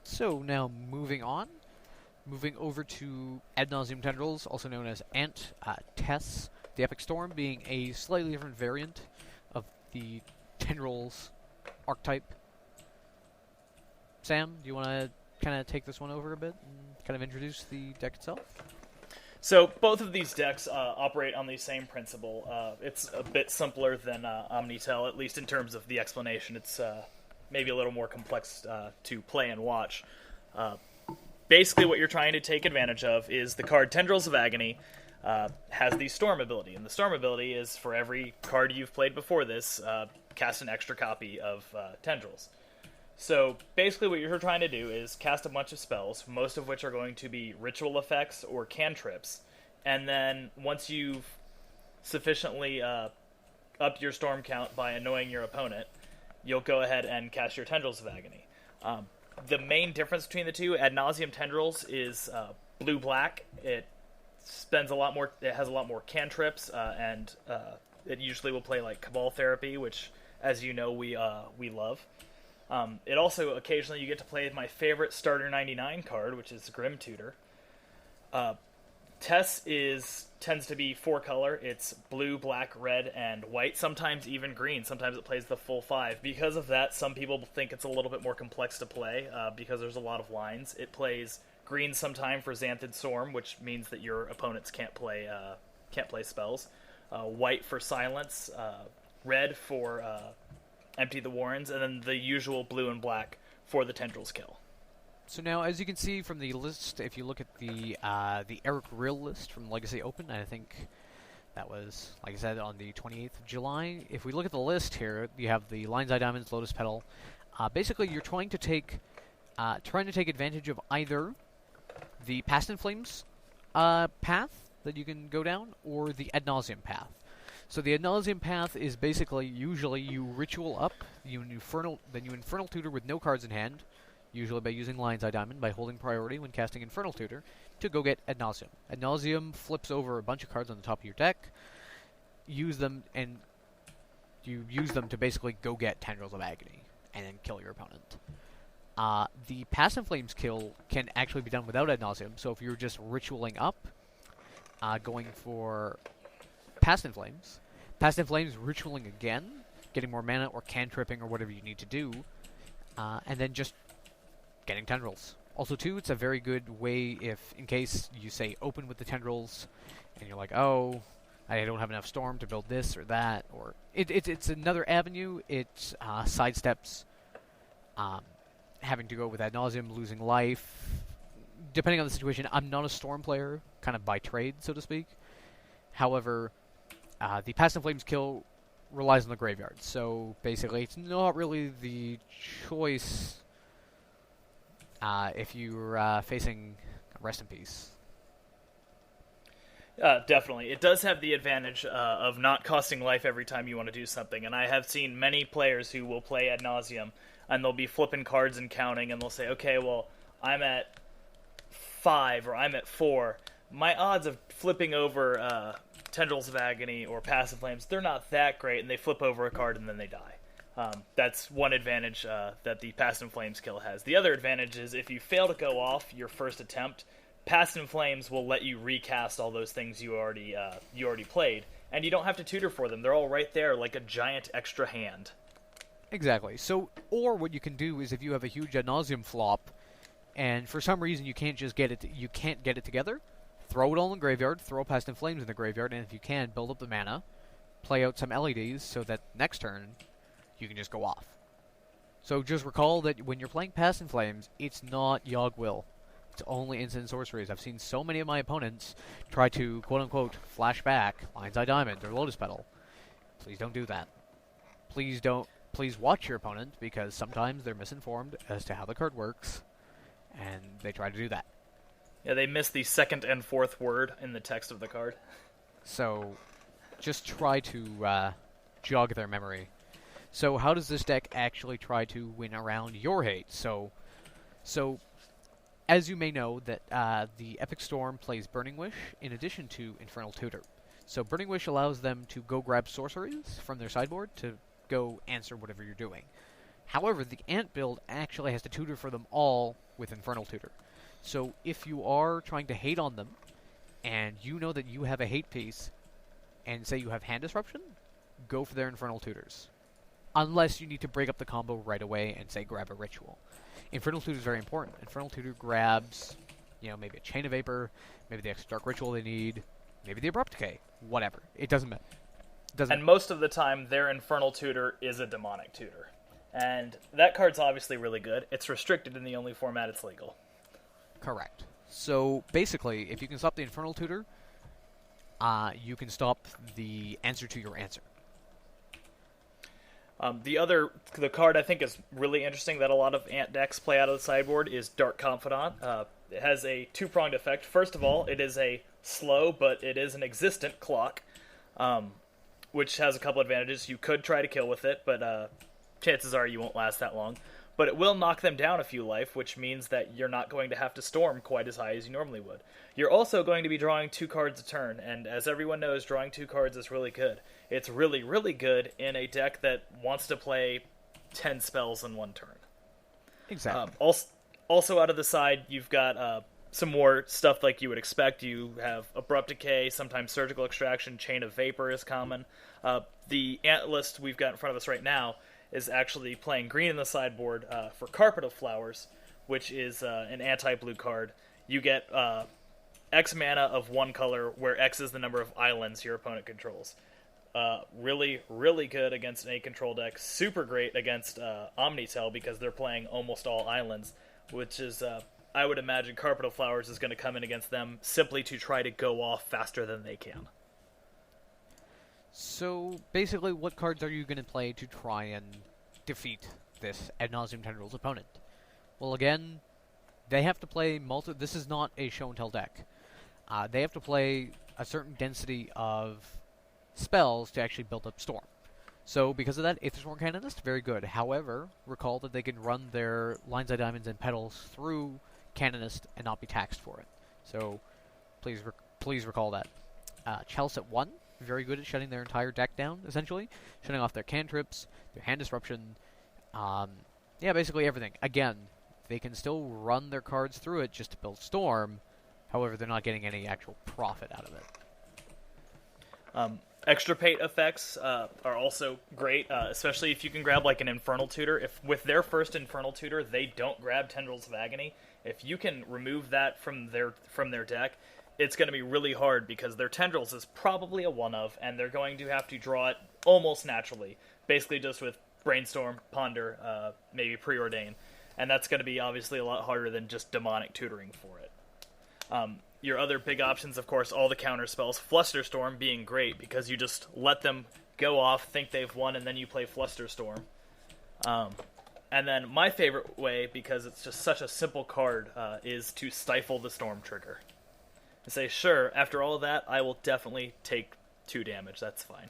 So now moving over to Ad Nauseam Tendrils, also known as Ant Tess, the Epic Storm being a slightly different variant of the Tendrils archetype. Sam, do you want to kind of take this one over a bit and kind of introduce the deck itself? So both of these decks operate on the same principle. It's a bit simpler than Omni-Tell, at least in terms of the explanation. It's maybe a little more complex to play and watch. Basically, what you're trying to take advantage of is the card Tendrils of Agony has the Storm ability. And the Storm ability is for every card you've played before this, cast an extra copy of Tendrils. So basically what you're trying to do is cast a bunch of spells, most of which are going to be ritual effects or cantrips. And then once you've sufficiently upped your storm count by annoying your opponent, you'll go ahead and cast your Tendrils of Agony. The main difference between the two, Ad Nauseam Tendrils, is blue-black. It has a lot more cantrips, and it usually will play like Cabal Therapy, which, as you know, we love. It also, occasionally, you get to play my favorite Starter 99 card, which is Grim Tutor. Tess tends to be 4-color. It's blue, black, red, and white, sometimes even green. Sometimes it plays the full 5. Because of that, some people think it's a little bit more complex to play, because there's a lot of lines. It plays green sometime for Xanthid Storm, which means that your opponents can't play spells. White for Silence, red for Empty the Warrens, and then the usual blue and black for the Tendrils kill. So now, as you can see from the list, if you look at the Eric Rill list from Legacy Open, I think that was, like I said, on the 28th of July. If we look at the list here, you have the Lion's Eye Diamonds, Lotus Petal. Basically, you're trying to take advantage of either the Past in Flames path that you can go down, or the Ad Nauseam path. So the Ad Nauseam path is basically, usually you ritual up, then you Infernal Tutor with no cards in hand, usually by using Lion's Eye Diamond, by holding priority when casting Infernal Tutor, to go get Ad Nauseam. Ad Nauseam flips over a bunch of cards on the top of your deck, use them to basically go get Tendrils of Agony, and then kill your opponent. The Past in Flames kill can actually be done without Ad Nauseam, so if you're just ritualing up, going for Past in Flames, ritualing again, getting more mana or cantripping or whatever you need to do, and then just getting Tendrils. Also, too, it's a very good way if, in case you say open with the Tendrils, and you're like, oh, I don't have enough Storm to build this or that, or it's another avenue. It sidesteps having to go with Ad Nauseam, losing life. Depending on the situation, I'm not a Storm player, kind of by trade, so to speak. However, the Past in Flames kill relies on the graveyard, so basically it's not really the choice if you're facing Rest in Peace. Definitely. It does have the advantage of not costing life every time you want to do something, and I have seen many players who will play Ad Nauseam, and they'll be flipping cards and counting, and they'll say, okay, well, I'm at 5 or I'm at 4. My odds of flipping over Tendrils of Agony or Passive Flames, they're not that great, and they flip over a card and then they die. That's one advantage that the Past in Flames kill has. The other advantage is if you fail to go off your first attempt, Past in Flames will let you recast all those things you already played, and you don't have to tutor for them. They're all right there like a giant extra hand. Exactly. So, or what you can do is if you have a huge Ad Nauseam flop, and for some reason you can't get it together, throw it all in the graveyard, throw Past in Flames in the graveyard, and if you can, build up the mana, play out some LEDs so that next turn you can just go off. So just recall that when you're playing Past in Flames, it's not Yogg Will. It's only instant sorceries. I've seen so many of my opponents try to, quote-unquote, flash back Lion's Eye Diamond or Lotus Petal. Please don't do that. Please watch your opponent, because sometimes they're misinformed as to how the card works, and they try to do that. Yeah, they miss the second and fourth word in the text of the card. So just try to jog their memory. So how does this deck actually try to win around your hate? So as you may know, that the Epic Storm plays Burning Wish in addition to Infernal Tutor. So Burning Wish allows them to go grab sorceries from their sideboard to go answer whatever you're doing. However, the Ant build actually has to tutor for them all with Infernal Tutor. So if you are trying to hate on them, and you know that you have a hate piece, and say you have Hand Disruption, go for their Infernal Tutors. Unless you need to break up the combo right away and, say, grab a Ritual. Infernal Tutor is very important. Infernal Tutor grabs, maybe a Chain of Vapor, maybe the extra Dark Ritual they need, maybe the Abrupt Decay, whatever. It doesn't matter. And most of the time, their Infernal Tutor is a Demonic Tutor. And that card's obviously really good. It's restricted in the only format it's legal. Correct. So, basically, if you can stop the Infernal Tutor, you can stop the answer to your answer. The card I think is really interesting that a lot of Ant decks play out of the sideboard is Dark Confidant. It has a two-pronged effect. First of all, it is a slow, but it is an existent clock, which has a couple advantages. You could try to kill with it, but chances are you won't last that long. But it will knock them down a few life, which means that you're not going to have to storm quite as high as you normally would. You're also going to be drawing 2 cards a turn, and as everyone knows, drawing 2 cards is really good. It's really, really good in a deck that wants to play 10 spells in one turn. Exactly. Also out of the side, you've got some more stuff like you would expect. You have Abrupt Decay, sometimes Surgical Extraction, Chain of Vapor is common. The Ant list we've got in front of us right now is actually playing green in the sideboard for Carpet of Flowers, which is an anti-blue card. You get X mana of one color, where X is the number of islands your opponent controls. Really, really good against an 8-control deck. Super great against Omni-Tell, because they're playing almost all islands, which is, I would imagine Carpet of Flowers is going to come in against them simply to try to go off faster than they can. So, basically, what cards are you going to play to try and defeat this Ad Nauseam Tendrils opponent? Well, again, they have to play this is not a show and tell deck. They have to play a certain density of spells to actually build up Storm. So, because of that, Aethersworn Canonist, very good. However, recall that they can run their Lion's Eye Diamonds and Petals through Canonist and not be taxed for it. So, please recall that. Chalice at 1. Very good at shutting their entire deck down, essentially. Shutting off their cantrips, their Hand Disruption, basically everything. Again, they can still run their cards through it just to build Storm, however, they're not getting any actual profit out of it. Extirpate effects are also great, especially if you can grab like an Infernal Tutor. If with their first Infernal Tutor, they don't grab Tendrils of Agony, if you can remove that from their deck, it's going to be really hard, because their Tendrils is probably a one-of, and they're going to have to draw it almost naturally, basically just with Brainstorm, Ponder, maybe Preordain, and that's going to be obviously a lot harder than just Demonic Tutoring for it. Your other big options, of course, all the counter spells, Flusterstorm being great, because you just let them go off, think they've won, and then you play Flusterstorm. And then my favorite way, because it's just such a simple card, is to Stifle the Storm trigger. And say, sure, after all of that, I will definitely take 2 damage. That's fine.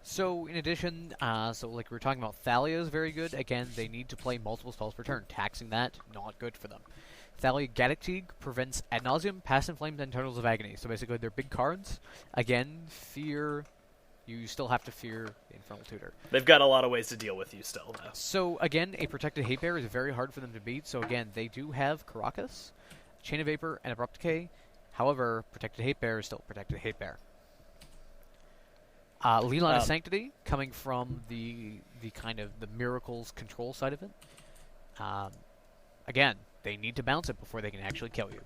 So, in addition, like we were talking about, Thalia is very good. Again, they need to play multiple spells per turn. Taxing that, not good for them. Thalia Gaddock prevents Ad Nauseam, Past in Flames, and Tendrils of Agony. So basically, they're big cards. Again, you still have to fear the Infernal Tutor. They've got a lot of ways to deal with you still, though. So, again, a Protected Hate Bear is very hard for them to beat. So, again, they do have Karakas, Chain of Vapor, and Abrupt Decay. However, Protected Hate Bear is still Protected Hate Bear. Leland of Sanctity, coming from the kind of the Miracles control side of it. Again, they need to bounce it before they can actually kill you.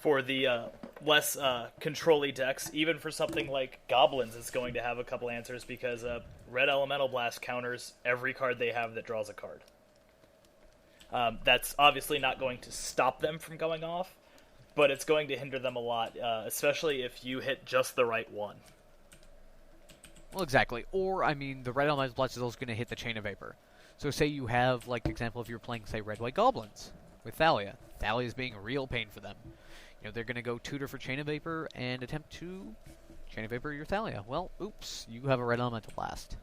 for the less control-y decks, even for something like Goblins, it's going to have a couple answers because Red Elemental Blast counters every card they have that draws a card. That's obviously not going to stop them from going off, but it's going to hinder them a lot, especially if you hit just the right one. Well, exactly. Or, I mean, the Red Elemental Blast is also going to hit the Chain of Vapor. So say you have, like, example, if you're playing, say, Red-White Goblins with Thalia. Thalia is being a real pain for them. You know, they're going to go tutor for Chain of Vapor and attempt to Chain of Vapor your Thalia. Well, oops, you have a Red Elemental Blast.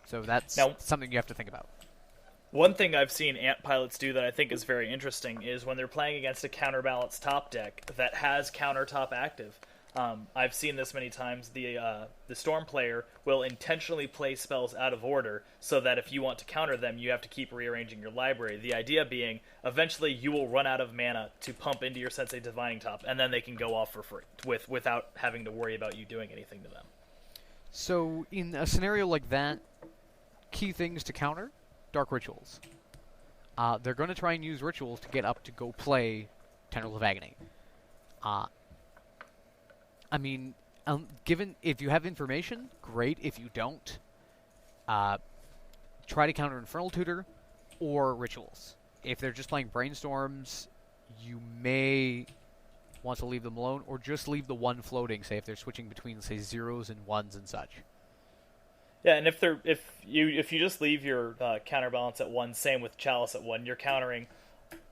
So that's something you have to think about. One thing I've seen Ant Pilots do that I think is very interesting is when they're playing against a counterbalance top deck that has counter top active. I've seen this many times. The Storm player will intentionally play spells out of order so that if you want to counter them, you have to keep rearranging your library. The idea being, eventually you will run out of mana to pump into your Sensei Divining Top, and then they can go off for free without having to worry about you doing anything to them. So in a scenario like that, key things to counter, Dark Rituals. They're going to try and use Rituals to get up to go play Tendrils of Agony. I mean, given if you have information, great. If you don't, try to counter Infernal Tutor or Rituals. If they're just playing Brainstorms, you may want to leave them alone, or just leave the one floating, say if they're switching between, say, 0s and 1s and such. Yeah, and if you just leave your counterbalance at 1, same with Chalice at 1, you're countering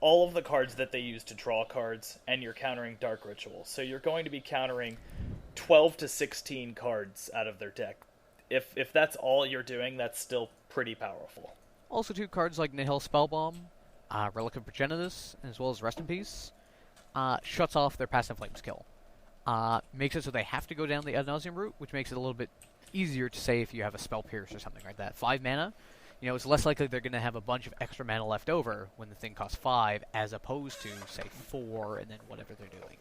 all of the cards that they use to draw cards, and you're countering Dark Rituals. So you're going to be countering 12 to 16 cards out of their deck. If that's all you're doing, that's still pretty powerful. Also, two cards like Nihil Spellbomb, Relic of Progenitus, as well as Rest in Peace, shuts off their passive flame skill. Makes it so they have to go down the Ad Nauseam route, which makes it a little bit easier to say if you have a Spell Pierce or something like that. 5 mana, you know, it's less likely they're going to have a bunch of extra mana left over when the thing costs 5, as opposed to, say, 4, and then whatever they're doing.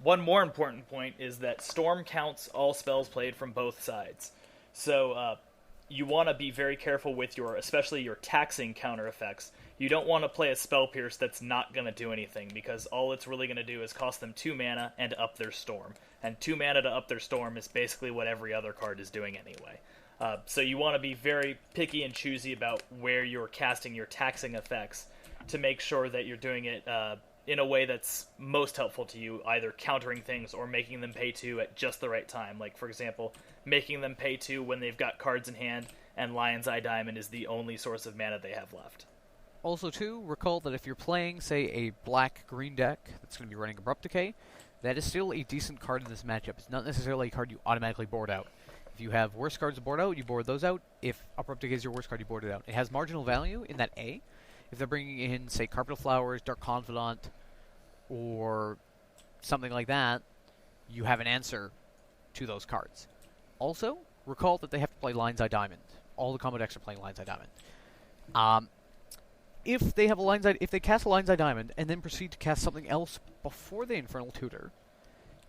One more important point is that Storm counts all spells played from both sides. So you want to be very careful with especially your taxing counter effects. You don't want to play a Spell Pierce that's not going to do anything, because all it's really going to do is cost them 2 mana and up their Storm. And 2 mana to up their Storm is basically what every other card is doing anyway. So you want to be very picky and choosy about where you're casting your taxing effects to make sure that you're doing it in a way that's most helpful to you, either countering things or making them pay 2 at just the right time. Like, for example, making them pay 2 when they've got cards in hand and Lion's Eye Diamond is the only source of mana they have left. Also, too, recall that if you're playing, say, a black-green deck that's going to be running Abrupt Decay, that is still a decent card in this matchup. It's not necessarily a card you automatically board out. If you have worse cards to board out, you board those out. If Abrupt Decay is your worst card, you board it out. It has marginal value in that A. If they're bringing in, say, Carpet of Flowers, Dark Confidant, or something like that, you have an answer to those cards. Also, recall that they have to play Lion's Eye Diamond. All the combo decks are playing Lion's Eye Diamond. If they have if they cast a Lion's Eye Diamond and then proceed to cast something else before the Infernal Tutor,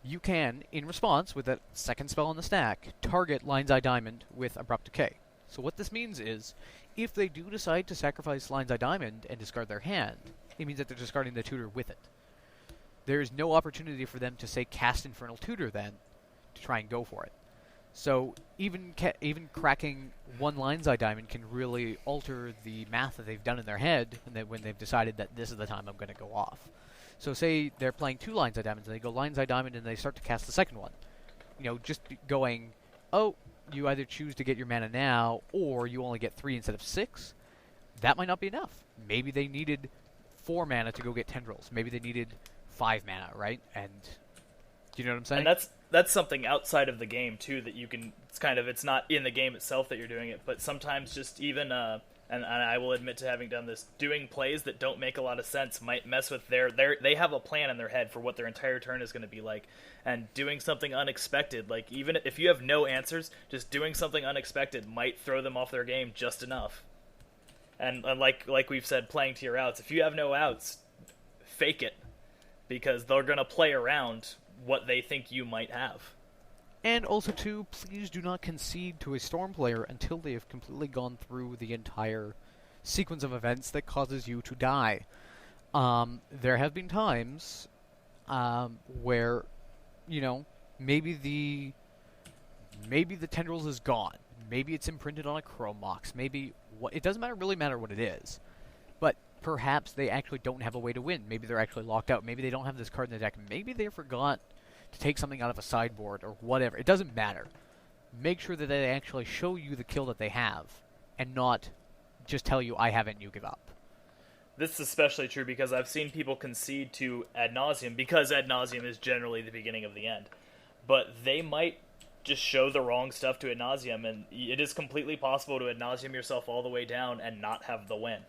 you can, in response, with that second spell on the stack, target Lion's Eye Diamond with Abrupt Decay. So what this means is, if they do decide to sacrifice Lion's Eye Diamond and discard their hand, it means that they're discarding the tutor with it. There is no opportunity for them to, say, cast Infernal Tutor then, to try and go for it. So even cracking one Lion's Eye Diamond can really alter the math that they've done in their head and when they've decided that this is the time I'm going to go off. So say they're playing 2 Lion's Eye Diamonds, and they go Lion's Eye Diamond, and they start to cast the second one. You know, just going, oh, you either choose to get your mana now, or you only get 3 instead of 6. That might not be enough. Maybe they needed 4 mana to go get Tendrils. Maybe they needed 5 mana, right? And do you know what I'm saying? And that's something outside of the game too that you can. It's not in the game itself that you're doing it, but sometimes just even and I will admit to having done this, doing plays that don't make a lot of sense might mess with they have a plan in their head for what their entire turn is going to be like, and doing something unexpected, like even if you have no answers, just doing something unexpected might throw them off their game just enough. And like we've said, playing to your outs. If you have no outs, fake it, because they're going to play around what they think you might have. And also, too, please do not concede to a Storm player until they have completely gone through the entire sequence of events that causes you to die. There have been times where, maybe the Tendrils is gone. Maybe it's imprinted on a Chrome Mox. Maybe it doesn't really matter what it is. But perhaps they actually don't have a way to win. Maybe they're actually locked out. Maybe they don't have this card in the deck. Maybe they forgot to take something out of a sideboard or whatever. It doesn't matter. Make sure that they actually show you the kill that they have and not just tell you, I have it and you give up. This is especially true because I've seen people concede to ad nauseum, because ad nauseum is generally the beginning of the end. But they might just show the wrong stuff to ad nauseum, and it is completely possible to ad nauseum yourself all the way down and not have the win.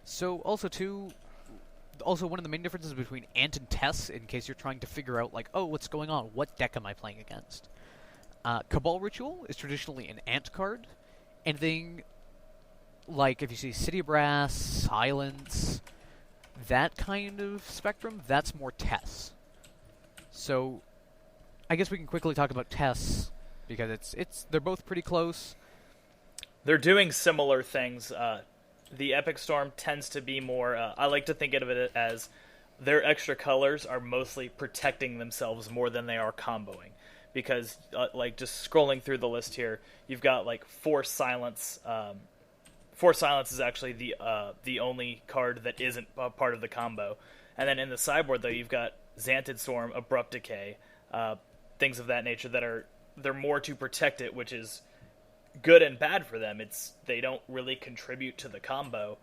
So also one of the main differences between Ant and Tess, in case you're trying to figure out, like, oh, what's going on? What deck am I playing against? Cabal Ritual is traditionally an Ant card. Anything like, if you see City of Brass, Silence, that kind of spectrum, that's more Tess. So, I guess we can quickly talk about Tess, because they're both pretty close. They're doing similar things. The Epic Storm tends to be more, I like to think of it as their extra colors are mostly protecting themselves more than they are comboing. Because, just scrolling through the list here, you've got, Force Silence. Force Silence is actually the only card that isn't a part of the combo. And then in the sideboard, though, you've got Xantid Storm, Abrupt Decay, things of that nature they're more to protect it, which is good and bad for them. They don't really contribute to the combo,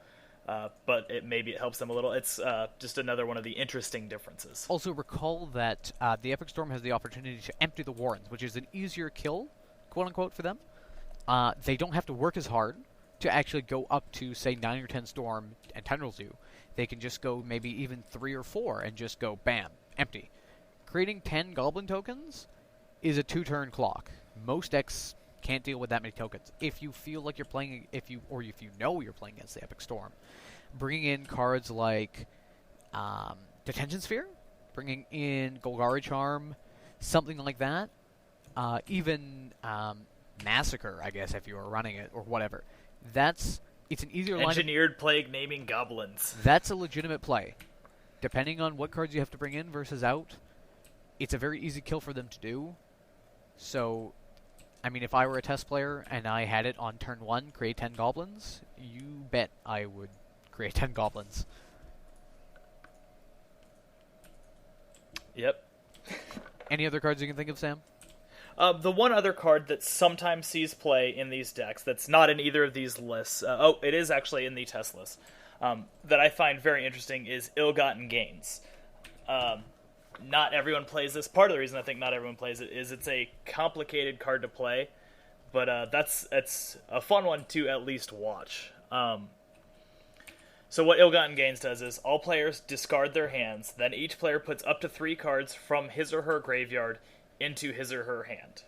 but maybe it helps them a little. It's just another one of the interesting differences. Also, recall that the Epic Storm has the opportunity to empty the Warrens, which is an easier kill, quote-unquote, for them. They don't have to work as hard to actually go up to, say, 9 or 10 Storm and Tendrils do. They can just go maybe even 3 or 4 and just go, bam, empty. Creating 10 Goblin tokens is a 2-turn clock. Most decks can't deal with that many tokens. If you feel like you're playing, if you know you're playing against the Epic Storm, bringing in cards like Detention Sphere, bringing in Golgari Charm, something like that, even Massacre, I guess, if you were running it, or whatever. It's an easier line. Engineered Plague naming goblins. That's a legitimate play. Depending on what cards you have to bring in versus out, it's a very easy kill for them to do. So, I mean, if I were a test player and I had it on turn 1, create 10 goblins, you bet I would create 10 goblins. Yep. Any other cards you can think of, Sam? The one other card that sometimes sees play in these decks that's not in either of these lists, it is actually in the test list, that I find very interesting is Ill-Gotten Gains. Not everyone plays this. Part of the reason I think not everyone plays it is it's a complicated card to play, but it's a fun one to at least watch. So what Ill-Gotten Gains does is all players discard their hands, then each player puts up to 3 cards from his or her graveyard into his or her hand.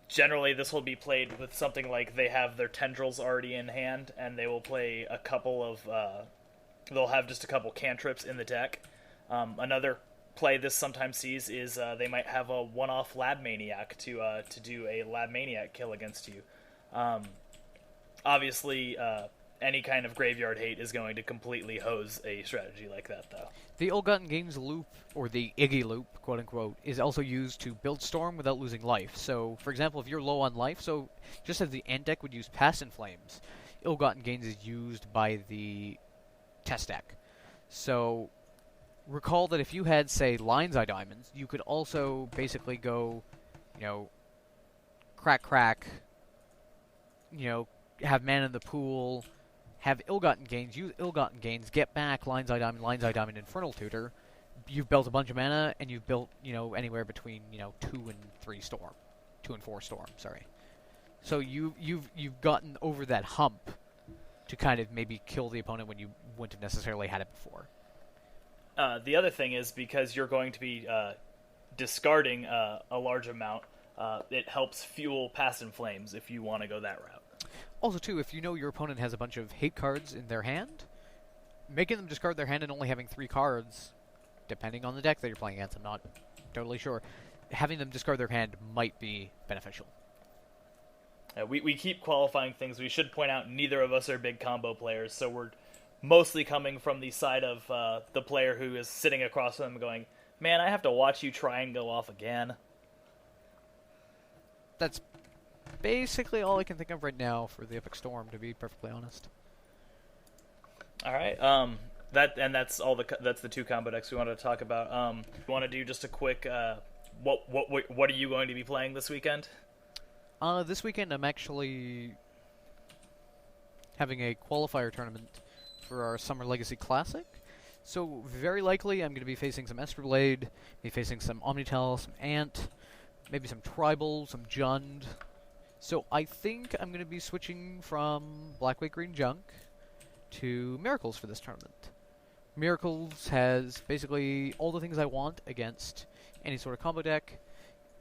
Generally, this will be played with something like they have their Tendrils already in hand, and they will play a couple of... they'll have just a couple cantrips in the deck. Another play this sometimes sees is they might have a one-off Lab Maniac to do a Lab Maniac kill against you. Obviously, any kind of graveyard hate is going to completely hose a strategy like that, though. The Ill-Gotten Gains loop, or the Iggy loop, quote-unquote, is also used to build Storm without losing life. So, for example, if you're low on life, so just as the Ant deck would use Past in Flames, Ill-Gotten Gains is used by the test deck. So, recall that if you had, say, Lion's Eye Diamonds, you could also basically go, crack, have mana in the pool, have Ill-Gotten Gains, use Ill-Gotten Gains, get back Lion's Eye Diamond, Infernal Tutor. You've built a bunch of mana, and you've built, anywhere between, 2 and 3 Storm. 2 and 4 Storm, sorry. So you've gotten over that hump to kind of maybe kill the opponent when you wouldn't have necessarily had it before. The other thing is, because you're going to be discarding a large amount, it helps fuel Past in Flames if you want to go that route. Also, too, if you know your opponent has a bunch of hate cards in their hand, making them discard their hand and only having 3 cards, depending on the deck that you're playing against, I'm not totally sure, having them discard their hand might be beneficial. We keep qualifying things. We should point out neither of us are big combo players, so mostly coming from the side of the player who is sitting across from them going, man, I have to watch you try and go off again. That's basically all I can think of right now for the Epic Storm, to be perfectly honest. All right. That's the two combo decks we wanted to talk about. We want to do just a quick what are you going to be playing this weekend? This weekend I'm actually having a qualifier tournament for our Summer Legacy Classic. So very likely I'm going to be facing some Esper-Blade, be facing some Omni-Tell, some Ant, maybe some Tribal, some Jund. So I think I'm going to be switching from Black White Green Junk to Miracles for this tournament. Miracles has basically all the things I want against any sort of combo deck,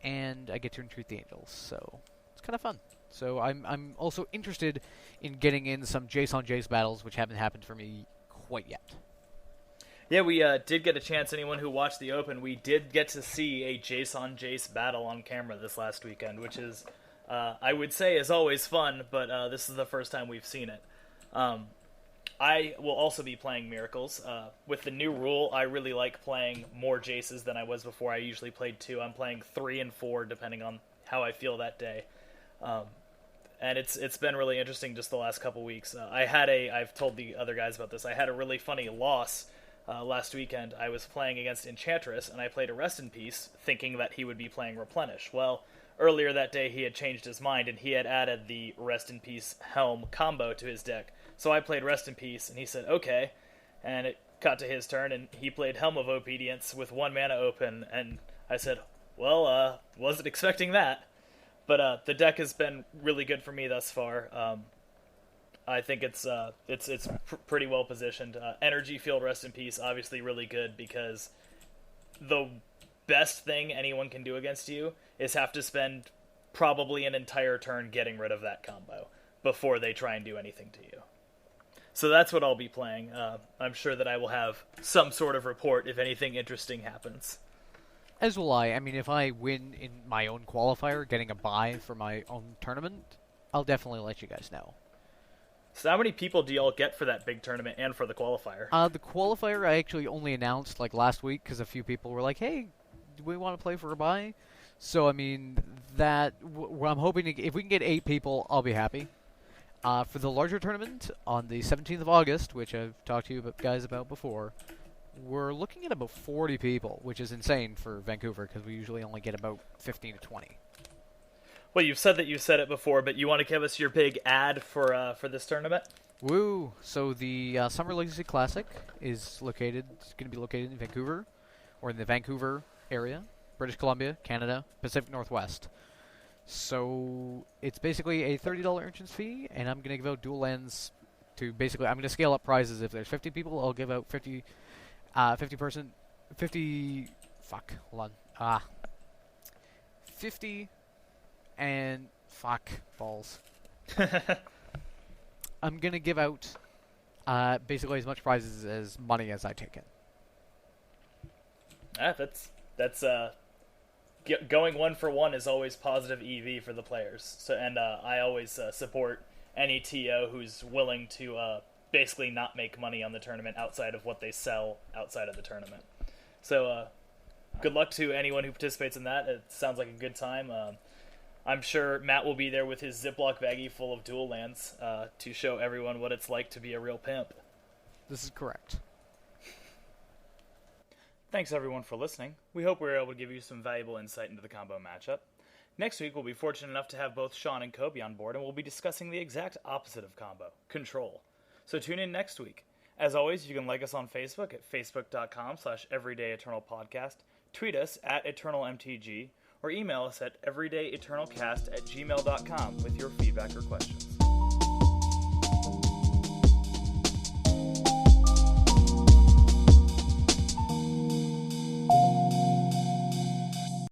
and I get to entreat the Angels, so it's kind of fun. So I'm also interested in getting in some Jace on Jace battles, which haven't happened for me quite yet. Yeah, we did get a chance. Anyone who watched the Open, we did get to see a Jace on Jace battle on camera this last weekend, which is, I would say, is always fun, but this is the first time we've seen it. I will also be playing Miracles. With the new rule, I really like playing more Jaces than I was before. I usually played 2. I'm playing 3 and 4, depending on how I feel that day. And it's been really interesting just the last couple weeks. I've told the other guys about this, I had a really funny loss last weekend. I was playing against Enchantress, and I played a Rest in Peace, thinking that he would be playing Replenish. Well, earlier that day he had changed his mind, and he had added the Rest in Peace Helm combo to his deck. So I played Rest in Peace, and he said, okay. And it got to his turn, and he played Helm of Obedience with 1 mana open, and I said, well, wasn't expecting that. But the deck has been really good for me thus far. I think it's pretty well positioned. Energy Field Rest in Peace, obviously really good, because the best thing anyone can do against you is have to spend probably an entire turn getting rid of that combo before they try and do anything to you. So that's what I'll be playing. I'm sure that I will have some sort of report if anything interesting happens. As will I. I mean, if I win in my own qualifier, getting a bye for my own tournament, I'll definitely let you guys know. So how many people do y'all get for that big tournament and for the qualifier? The qualifier I actually only announced like last week because a few people were like, hey, do we want to play for a bye? So, I mean, I'm hoping if we can get 8 people, I'll be happy. For the larger tournament, on the 17th of August, which I've talked to you guys about before, we're looking at about 40 people, which is insane for Vancouver, because we usually only get about 15 to 20. Well, you've said that you said it before, but you want to give us your big ad for this tournament? Woo! So the Summer Legacy Classic is going to be located in Vancouver, or in the Vancouver area, British Columbia, Canada, Pacific Northwest. So it's basically a $30 entrance fee, and I'm going to give out dual lands to basically, I'm going to scale up prizes. If there's 50 people, I'll give out 50 and fuck balls. I'm going to give out basically as much prizes as money as I take in. That's going 1 for 1 is always positive EV for the players. So, and I always support any TO who's willing to basically not make money on the tournament outside of what they sell outside of the tournament. So good luck to anyone who participates in that. It sounds like a good time. I'm sure Matt will be there with his Ziploc baggie full of dual lands to show everyone what it's like to be a real pimp. This is correct. Thanks everyone for listening. We hope we were able to give you some valuable insight into the combo matchup. Next week we'll be fortunate enough to have both Sean and Kobe on board, and we'll be discussing the exact opposite of combo, control. So tune in next week. As always, you can like us on Facebook at facebook.com/everydayeternalpodcast, tweet us at eternalmtg, or email us at everydayeternalcast@gmail.com with your feedback or questions.